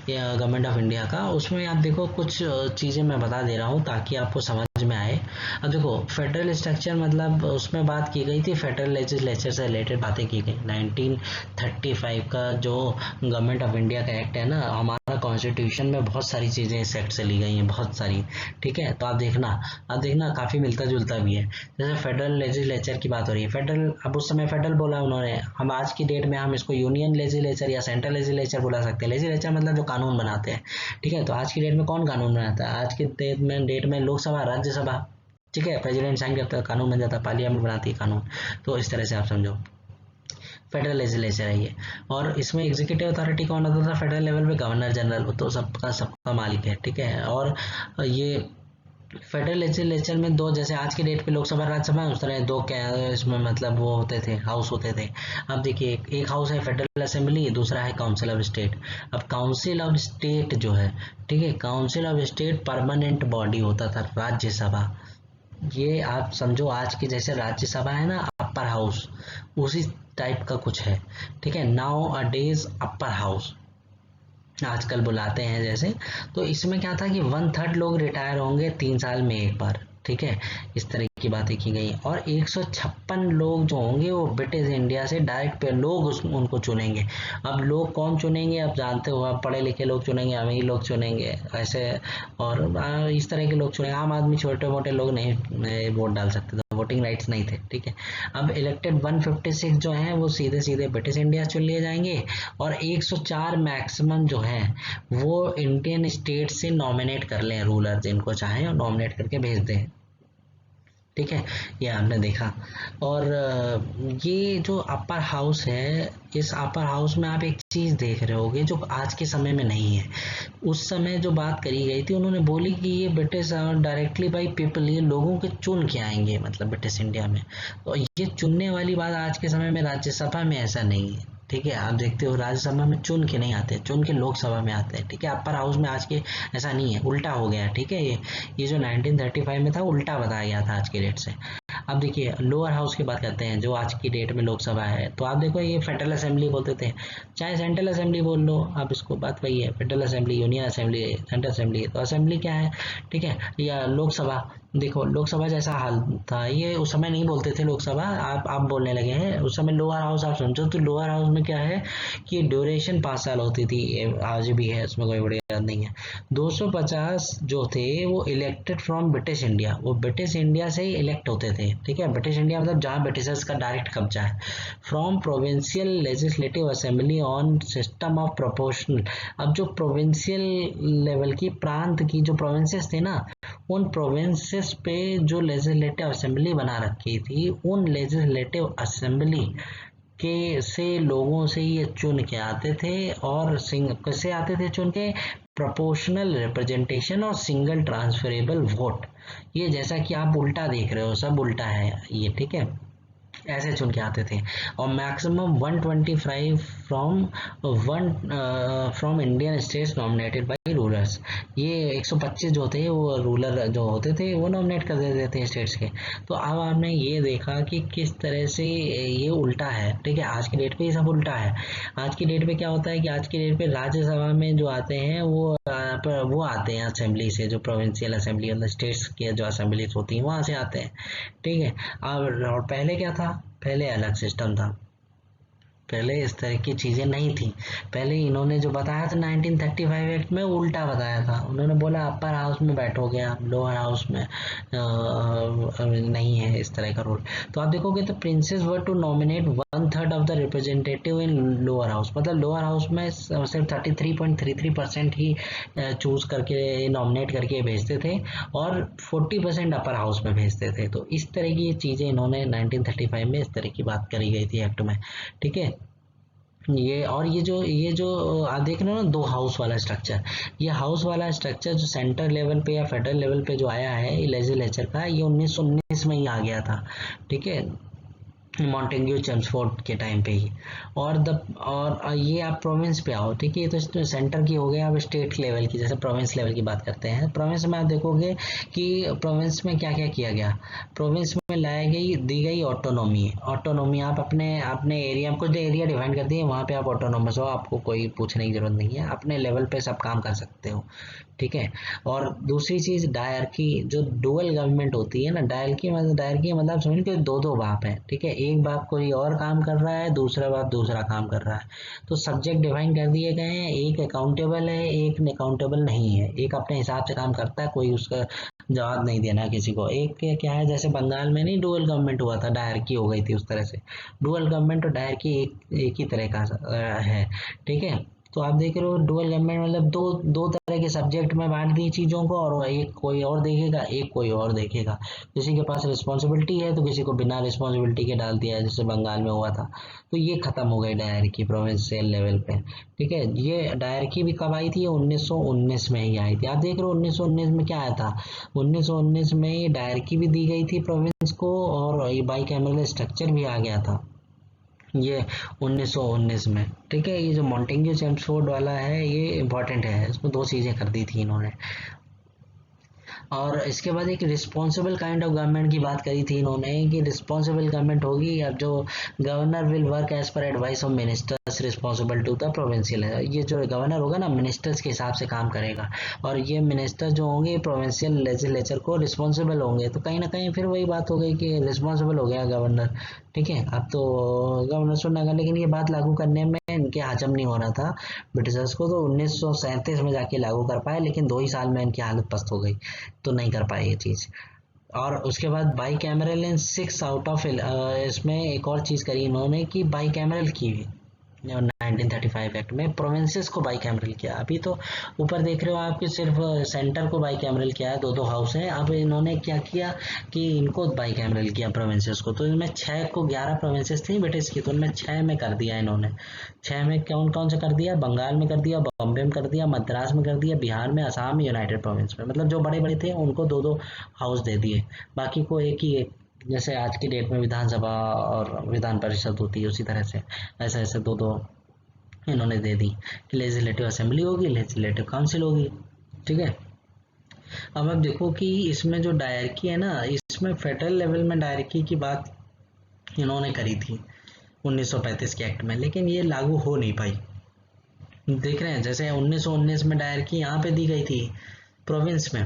गवर्नमेंट ऑफ इंडिया का, उसमें आप देखो कुछ चीज़ें मैं बता दे रहा हूँ ताकि आपको समझ में आए। अब देखो फेडरल स्ट्रक्चर, मतलब उसमें बात की गई थी, फेडरल लेजिस्लेचर से रिलेटेड बातें की गई। 1935 का जो गवर्नमेंट ऑफ इंडिया का एक्ट है ना, हमारा कॉन्स्टिट्यूशन में बहुत सारी चीज़ें इस एक्ट से ली गई हैं, बहुत सारी, ठीक है। तो आप देखना काफ़ी मिलता जुलता भी है। जैसे फेडरल लेजिस्लेचर की बात हो रही है, फेडरल, अब उस समय फेडरल बोला उन्होंने, हम आज की डेट में हम इसको यूनियन लेजिस्लेचर या सेंट्रल लेजिस्लेचर बुला सकते हैं। लेजिस्लेचर मतलब जो कानून बनाते हैं, ठीक है। तो आज की डेट में कौन कानून बनाता है, आज की डेट में लोकसभा, राज्यसभा, ठीक है, प्रेसिडेंट साइन करता है, कानून बन जाता है, पार्लियामेंट बनाती है कानून। तो इस तरह से आप समझो फेडरल लेजिस्लेचर है ये। और इसमें एग्जीक्यूटिव अथॉरिटी कौन होता था फेडरल लेवल पे, गवर्नर जनरल, तो सबका मालिक है, ठीक है। और ये फेडरल लेजिस्लेचर में 2, जैसे आज की डेट पे लोकसभा राज्यसभा, उस तरह 2 क्या इसमें मतलब वो होते थे, हाउस होते थे। अब देखिए एक हाउस है फेडरल असेंबली, दूसरा है काउंसिल ऑफ स्टेट। अब काउंसिल ऑफ स्टेट जो है, ठीक है, council of state permanent body होता था, राज्यसभा। ये आप समझो आज की जैसे राज्यसभा है ना, अपर हाउस, उसी टाइप का कुछ है, ठीक है। नाउ अ डेज अपर हाउस आजकल बुलाते हैं जैसे। तो इसमें क्या था कि 1/3 लोग रिटायर होंगे 3 साल में एक बार, ठीक है, इस तरह की बातें की गई। और 156 लोग जो होंगे वो ब्रिटिश इंडिया से डायरेक्ट पे लोग उनको चुनेंगे। अब लोग कौन चुनेंगे, आप जानते हो, आप पढ़े लिखे लोग चुनेंगे, अमीर लोग चुनेंगे ऐसे, और इस तरह के लोग चुनेंगे। आम आदमी, छोटे मोटे लोग नहीं वोट डाल सकते थे, वोटिंग राइट्स नहीं थे, ठीक है। अब इलेक्टेड 156 जो हैं वो सीधे सीधे ब्रिटिश इंडिया चुन लिए जाएंगे, और 104 मैक्सिमम जो हैं वो इंडियन स्टेट से नॉमिनेट कर लें रूलर, जिनको चाहें और नॉमिनेट करके भेज दें, ठीक है, ये आपने देखा। और ये जो अपर हाउस है, इस अपर हाउस में आप एक चीज देख रहे होगे जो आज के समय में नहीं है। उस समय जो बात करी गई थी, उन्होंने बोली कि ये ब्रिटिश डायरेक्टली बाई पीपल, ये लोगों के चुन के आएंगे, मतलब ब्रिटिश इंडिया में। तो ये चुनने वाली बात आज के समय में राज्यसभा में ऐसा नहीं है। ठीक है, आप देखते हो राज्यसभा में चुन के नहीं आते, चुन के लोकसभा में आते हैं। ठीक है, अपर हाउस में आज के ऐसा नहीं है, उल्टा हो गया है। ठीक है, ये जो 1935 में था उल्टा बताया गया था आज के डेट से। अब देखिए लोअर हाउस की बात करते हैं, जो आज की डेट में लोकसभा है। तो आप देखो ये फेडरल असेंबली बोलते थे, चाहे सेंट्रल असेंबली बोल लो आप इसको, बात वही है। Federal assembly, union assembly, central assembly. तो असेंबली क्या है? ठीक है, या लोकसभा। देखो लोकसभा जैसा हाल था, ये उस समय नहीं बोलते थे लोकसभा, आप बोलने लगे हैं। उस समय लोअर हाउस आप समझो, तो लोअर हाउस में क्या है कि ड्यूरेशन 5 साल होती थी, आज भी है, उसमें कोई बड़ी बात नहीं है। 250 जो थे वो इलेक्टेड फ्रॉम ब्रिटिश इंडिया, वो ब्रिटिश इंडिया से ही इलेक्ट होते थे। ठीक है, ब्रिटिश इंडिया मतलब जहाँ ब्रिटिशर्स का डायरेक्ट कब्जा है। From provincial legislative assembly on system of proportional. अब जो प्रोविंशियल लेवल की, प्रांत की जो प्रोविंसेस थे ना, उन प्रोविंसेस पे जो लेजिस्लेटिव असेंबली बना रखी थी, उन लेजिस्लेटिव असेंबली के से लोगों से ये चुन के आते थे। और कैसे आते थे चुन के? प्रोपोर्शनल रिप्रेजेंटेशन और सिंगल ट्रांसफरेबल वोट। ये जैसा कि आप उल्टा देख रहे हो, सब उल्टा है ये। ठीक है, ऐसे चुन के आते थे। और maximum 125 from from Indian states nominated by rulers. ये 125 जो थे वो रूलर जो होते थे वो नॉमिनेट कर देते थे स्टेट्स के। तो अब आपने ये देखा कि किस तरह से ये उल्टा है। ठीक है, आज की डेट पे ये सब उल्टा है। आज की डेट पे क्या होता है कि आज की डेट पे राज्यसभा में जो आते हैं वो आते हैं असेंबली से, जो प्रोविंशियल असेंबली मतलब स्टेट्स की जो असेंबलीज होती हैं वहां से आते हैं। ठीक है, और पहले क्या था? पहले अलग सिस्टम था, पहले इस तरह की चीज़ें नहीं थी। पहले इन्होंने जो बताया था 1935 एक्ट में, उल्टा बताया था। उन्होंने बोला अपर हाउस में बैठोगे आप, लोअर हाउस में नहीं है इस तरह का रूल। तो आप देखोगे तो princes were to nominate 1/3 of the representative in lower house, मतलब लोअर हाउस में सिर्फ 33.33% ही चूज करके, नॉमिनेट करके भेजते थे, और 40% अपर हाउस में भेजते थे। तो इस तरह की चीज़ें इन्होंने 1935 में इस तरह की बात करी गई थी एक्ट में। ठीक है, ये जो आप देख रहे हो ना, 2 हाउस वाला स्ट्रक्चर, ये हाउस वाला स्ट्रक्चर जो सेंटर लेवल पे या फेडरल लेवल पे जो आया है लेजिस्लेचर का, ये 1919 में ही आ गया था। ठीक है, मॉन्टेग्यू चेम्सफोर्ड के टाइम पे ही। और ये आप प्रोविंस पे आओ। ठीक है, ये तो सेंटर की हो गया। अब स्टेट लेवल की, जैसे प्रोविंस लेवल की बात करते हैं, प्रोविंस में आप देखोगे कि प्रोविंस में क्या क्या किया गया। प्रोविंस में दी गई ऑटोनॉमी। ऑटोनॉमी आप अपने अपने एरिया में कुछ एरिया डिफाइन कर दिए, वहाँ पे आप ऑटोनॉमस हो, आपको कोई पूछने की जरूरत नहीं है, अपने लेवल पे सब काम कर सकते हो। ठीक है, और दूसरी चीज डायरकी, जो डुअल गवर्नमेंट होती है ना, डायरकी मतलब समझ के दो दो बाप है। ठीक है, एक बाप कोई और काम कर रहा है, दूसरा बाप दूसरा काम कर रहा है। तो सब्जेक्ट डिफाइन कर दिए गए हैं, एक अकाउंटेबल है, एक अकाउंटेबल नहीं है। एक अपने हिसाब से काम करता है, कोई उसका जवाब नहीं देना किसी को। एक क्या है, जैसे बंगाल में नहीं डुअल गवर्नमेंट हुआ था, डायरकी हो गई थी उस तरह से। डुअल गवर्नमेंट और डायरकी एक ही तरह का है। ठीक है, तो आप देख रहे हो डुअल गवर्नमेंट मतलब दो दो तरह के सब्जेक्ट में बांट दी चीज़ों को, और एक कोई और देखेगा, एक कोई और देखेगा। किसी के पास रिस्पॉन्सिबिलिटी है तो किसी को बिना रिस्पॉन्सिबिलिटी के डाल दिया है, जैसे बंगाल में हुआ था। तो ये खत्म हो गई डायरकी प्रोविंशियल लेवल पे। ठीक है, ये डायरकी भी कब आई थी? 1919 में ही आई थी। आप देख रहे हो 1919 में क्या आया था? 1919 में ये डायरकी भी दी गई थी प्रोविंस को, और ये बाई कैमरल स्ट्रक्चर भी आ गया था ये 1919 में। ठीक है, ये जो मॉन्टेग्यू चेम्सफोर्ड वाला है ये इंपॉर्टेंट है, इसमें 2 चीजें कर दी थी इन्होंने। और इसके बाद एक रिस्पॉन्सिबल काइंड ऑफ गवर्नमेंट की बात करी थी इन्होंने, कि रिस्पॉन्सिबल गवर्नमेंट होगी अब जो governor will work as per advice of ministers responsible to the provincial है। ये जो गवर्नर होगा ना, मिनिस्टर्स के हिसाब से काम करेगा, और ये मिनिस्टर जो होंगे प्रोविंशियल लेजिस्लेचर को रिस्पॉन्सिबल होंगे। तो कहीं ना कहीं फिर वही बात हो गई कि रिस्पॉन्सिबल हो गया गवर्नर। ठीक है, अब तो गवर्नर सुनना, लेकिन ये बात लागू करने में इनके हजम नहीं हो रहा था ब्रिटिशर्स को, तो 1937 में जाके लागू कर पाए, लेकिन 2 ही साल में इनकी हालत पस्त हो गई, तो नहीं कर पाए ये चीज़। और उसके बाद by cameral in 6 out of इसमें एक और चीज़ करी इन्होंने कि बाई कैमरल की हुई 1935 एक्ट में प्रोविंसेस को बाइकैमरल किया। अभी तो ऊपर देख रहे हो आप कि सिर्फ सेंटर को बाइकैमरल किया है, दो दो हाउस हैं। अब इन्होंने क्या किया कि इनको बाइकैमरल किया प्रोविंसेस को। तो इनमें 6 को 11 प्रोविंसेस थी ब्रिटिश की, तो उनमें 6 में कर दिया इन्होंने। 6 में कौन कौन से कर दिया? बंगाल में कर दिया, बॉम्बे में कर दिया, मद्रास में कर दिया, बिहार में, असम, यूनाइटेड प्रोविंस में। मतलब जो बड़े बड़े थे उनको दो दो हाउस दे दिए, बाकी को एक ही एक। जैसे आज की डेट में विधानसभा और विधान परिषद होती है, उसी तरह से ऐसे ऐसे दो दो इन्होंने दे दी कि लेजिस्लेटिव असेंबली होगी, लेजिस्लेटिव काउंसिल होगी। ठीक है। अब आप देखो कि इसमें जो डायरकी है ना, इसमें फेडरल लेवल में डायरकी की बात इन्होंने करी थी 1935 के एक्ट में, लेकिन ये लागू हो नहीं पाई। देख रहे हैं, जैसे 1919 में डायरकी यहाँ पे दी गई थी प्रोविंस में,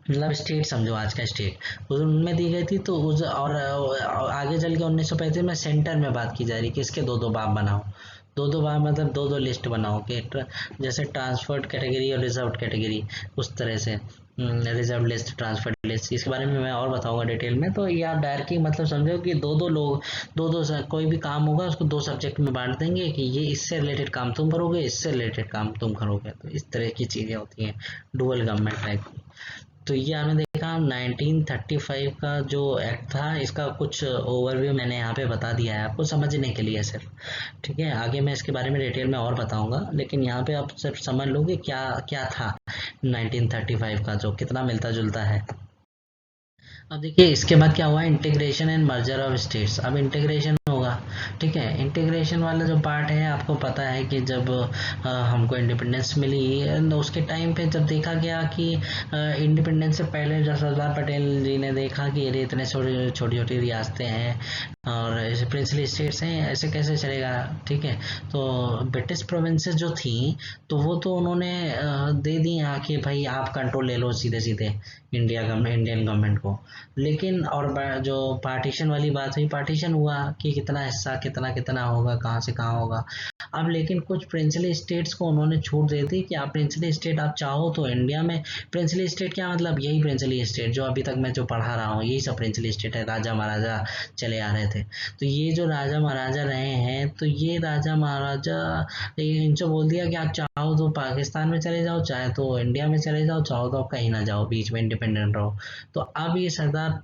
मतलब स्टेट समझो, आज का स्टेट उनमें दी गई थी। तो उस और आगे चल के 1935 में सेंटर में बात की जा रही कि इसके दो दो बाप बनाओ। दो दो बाप मतलब दो दो लिस्ट बनाओ कि जैसे ट्रांसफर्ड कैटेगरी और रिजर्व्ड कैटेगरी, उस तरह से रिजर्व लिस्ट, ट्रांसफर्ड लिस्ट। इसके बारे में मैं और बताऊंगा डिटेल में। तो ये आप डायरेक्टली मतलब समझो कि दो दो लोग, दो दो कोई भी काम होगा उसको दो सब्जेक्ट में बांट देंगे कि ये इससे रिलेटेड काम तुम करोगे, इससे रिलेटेड काम तुम करोगे। तो इस तरह की चीज़ें होती हैं डुअल गवर्नमेंट टाइप की। तो ये आपने देखा 1935 का जो एक्ट था, इसका कुछ ओवरव्यू मैंने यहाँ पे बता दिया है आपको समझने के लिए सिर्फ। ठीक है, आगे मैं इसके बारे में डिटेल में और बताऊंगा, लेकिन यहाँ पे आप सिर्फ समझ लो कि क्या क्या था 1935 का, जो कितना मिलता जुलता है। अब देखिए इसके बाद क्या हुआ, integration and merger of states. अब इंटीग्रेशन होगा। ठीक है, इंटीग्रेशन वाला जो पार्ट है आपको पता है कि जब हमको इंडिपेंडेंस मिली, तो उसके टाइम पे जब देखा गया कि इंडिपेंडेंस से पहले जब सरदार पटेल जी ने देखा कि ये इतने छोटी छोटी रियासतें हैं और ऐसे प्रिंसली स्टेट्स हैं, ऐसे कैसे चलेगा। ठीक है, तो ब्रिटिश प्रोविंसेस जो थी तो वो तो उन्होंने दे दी यहाँ कि भाई आप कंट्रोल ले लो सीधे सीधे इंडियन गवर्नमेंट को। लेकिन और जो पार्टीशन वाली बात हुई, पार्टीशन हुआ कि कितना हिस्सा कितना कितना होगा, कहाँ से कहाँ होगा। अब लेकिन कुछ प्रिंसली स्टेट्स को उन्होंने छूट दे दी कि आप प्रिंसली स्टेट आप चाहो तो इंडिया में। प्रिंसली स्टेट क्या मतलब, यही प्रिंसली स्टेट जो अभी तक मैं जो पढ़ा रहा हूँ, यही सब प्रिंसली स्टेट है। राजा महाराजा चले आ रहे थे, तो ये जो राजा महाराजा रहे हैं, तो ये राजा महाराजा इनसे बोल दिया कि आप चाहो तो पाकिस्तान में चले जाओ, चाहे तो इंडिया में चले जाओ, चाहो तो आप कहीं ना जाओ, बीच में इंडिपेंडेंट रहो। तो अब ये सरदार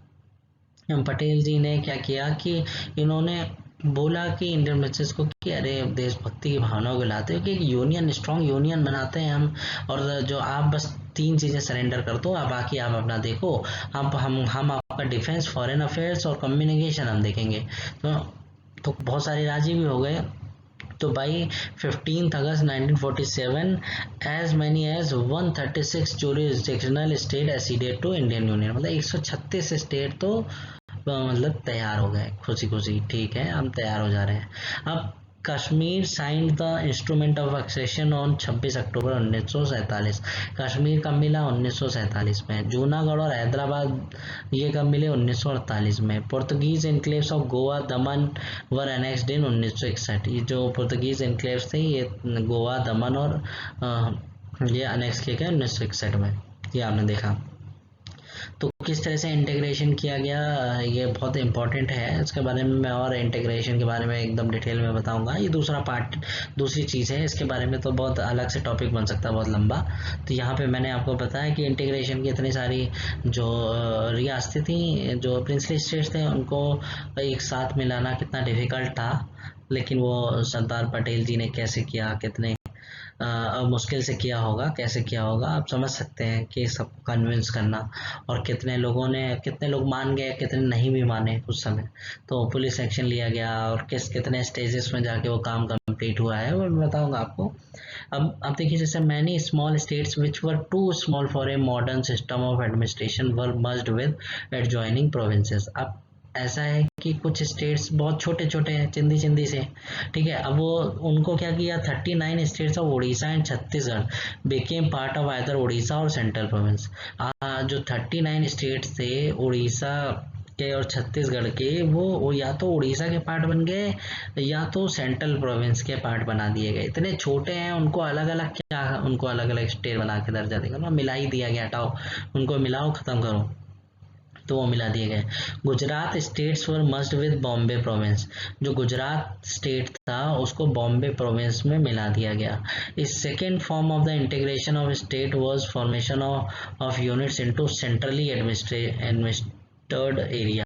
पटेल जी ने क्या किया कि इन्होंने बोला कि इंडियन बच्चेस को कि अरे देशभक्ति की भावनाओं को लाते हो कि एक यूनियन, स्ट्रॉन्ग यूनियन बनाते हैं हम, और जो आप बस 3 चीज़ें सरेंडर कर दो, आप बाकी आप अपना देखो, हम आपका डिफेंस, फॉरेन अफेयर्स और कम्युनिकेशन हम देखेंगे। तो बहुत सारे राजी भी हो गए। तो by 15 August 1947 as many as 136 jurisdictional state acceded to Indian union, मतलब 136 स्टेट तो मतलब तैयार हो गए खुशी खुशी। ठीक है, हम तैयार हो जा रहे हैं। अब Kashmir signed the instrument of accession on 26 October 1947। Kashmir कब मिला? 1947 में। जूनागढ़ और हैदराबाद ये कब मिले? 1948 में। Portuguese enclaves of Goa Daman were annexed इन 1961। ये जो पुर्तगीज इनक्लेव्स थे ये गोवा, दमन और ये अनेक्स किए गए 1961 में। ये आपने देखा। तो किस तरह से इंटीग्रेशन किया गया, ये बहुत इंपॉर्टेंट है। इसके बारे में मैं और इंटीग्रेशन के बारे में एकदम डिटेल में बताऊंगा। ये दूसरा पार्ट, दूसरी चीज़ है। इसके बारे में तो बहुत अलग से टॉपिक बन सकता है, बहुत लंबा। तो यहाँ पे मैंने आपको बताया कि इंटीग्रेशन की इतनी सारी जो रियासतें थी, जो प्रिंसली स्टेट्स थे, उनको एक साथ मिलाना कितना डिफिकल्ट था, लेकिन वो सरदार पटेल जी ने कैसे किया, कितने मुश्किल से किया होगा, कैसे किया होगा आप समझ सकते हैं कि सबको कन्विंस करना। और कितने लोग मान गए, कितने नहीं भी माने उस समय। तो पुलिस एक्शन लिया गया और कितने स्टेजेस में जाके वो काम कंप्लीट हुआ है वो मैं बताऊंगा आपको। अब देखिए, जैसे many small states which were too small for a modern system of administration were merged with adjoining provinces. अब ऐसा है कि कुछ स्टेट्स बहुत छोटे छोटे हैं, चिंदी चिंदी से। ठीक है, अब वो उनको क्या किया, 39 states of Orissa and Chhattisgarh became part of either Orissa और सेंट्रल प्रोविंस। जो 39 स्टेट्स थे उड़ीसा के और छत्तीसगढ़ के, वो या तो उड़ीसा के पार्ट बन गए या तो सेंट्रल प्रोविंस के पार्ट बना दिए गए। इतने छोटे हैं, उनको अलग अलग क्या, उनको अलग अलग स्टेट बना के दर्जा देगा ना, मिला ही दिया गया, हटाओ उनको, मिलाओ, खत्म करो। तो वो मिला दिए गए। Gujarat states were merged with Bombay province, जो गुजरात स्टेट था उसको बॉम्बे प्रोविंस में मिला दिया गया। इस second form of the integration of state was formation of units into centrally administrated area.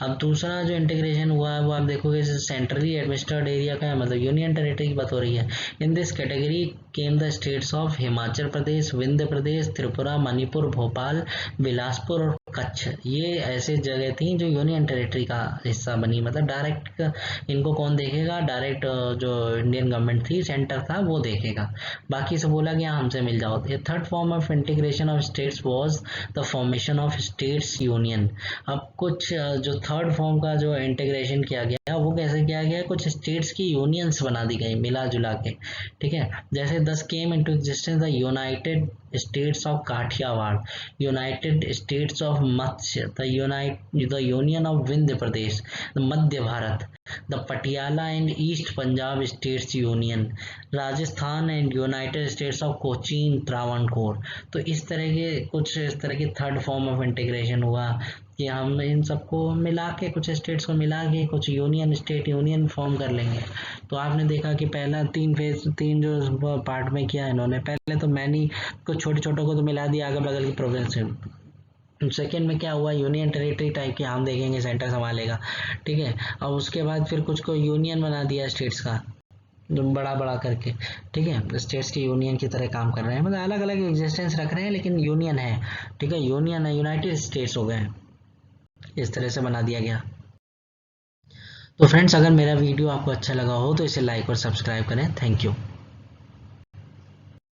अब दूसरा जो इंटीग्रेशन हुआ है वो आप देखोगे सेंट्रली एडमिनिस्ट्रेटेड एरिया का है, मतलब यूनियन टेरिटरी की बात हो रही है। In this category came the states of Himachal Pradesh, Vindhya Pradesh, Tripura, Manipur, Bhopal, Bilaspur और कच्छ। ये ऐसे जगह थी जो यूनियन टेरिटरी का हिस्सा बनी, मतलब डायरेक्ट इनको कौन देखेगा, डायरेक्ट जो इंडियन गवर्नमेंट थी, सेंटर था, वो देखेगा। बाकी से बोला गया हमसे मिल जाओ। A third form of integration of states was the formation of states union. अब कुछ जो थर्ड फॉर्म का जो इंटीग्रेशन किया गया वो कैसे किया गया, कुछ स्टेट्स की यूनियंस बना दी गई मिला जुला के, ठीक है। जैसे thus came into existence the United States of Kathiawar, United States of Matsya, the union of Vindhya Pradesh, Madhya Bharat, the Patiala and east Punjab states union, Rajasthan and United States of Cochin Travancore. तो इस तरह के कुछ इस तरह की थर्ड फॉर्म ऑफ इंटीग्रेशन हुआ कि हम इन सबको मिला के, कुछ स्टेट्स को मिला के कुछ यूनियन स्टेट यूनियन फॉर्म कर लेंगे। तो आपने देखा कि पहला तीन जो पार्ट में किया इन्होंने, पहले तो मैनी कुछ छोटे छोटों को तो मिला दिया अगल बगल की प्रोविंस से। सेकेंड में क्या हुआ, यूनियन टेरिटरी टाइप की हम देखेंगे, सेंटर संभालेगा, ठीक है। और उसके बाद फिर कुछ को यूनियन बना दिया स्टेट्स का, बड़ा बड़ा करके, ठीक है। स्टेट्स की यूनियन की तरह काम कर रहे हैं, मतलब अलग अलग एग्जिस्टेंस रख रहे हैं लेकिन यूनियन है, ठीक है। यूनियन है, यूनाइटेड स्टेट्स हो गए, इस तरह से बना दिया गया। तो फ्रेंड्स, अगर मेरा वीडियो आपको अच्छा लगा हो तो इसे लाइक और सब्सक्राइब करें। Thank you.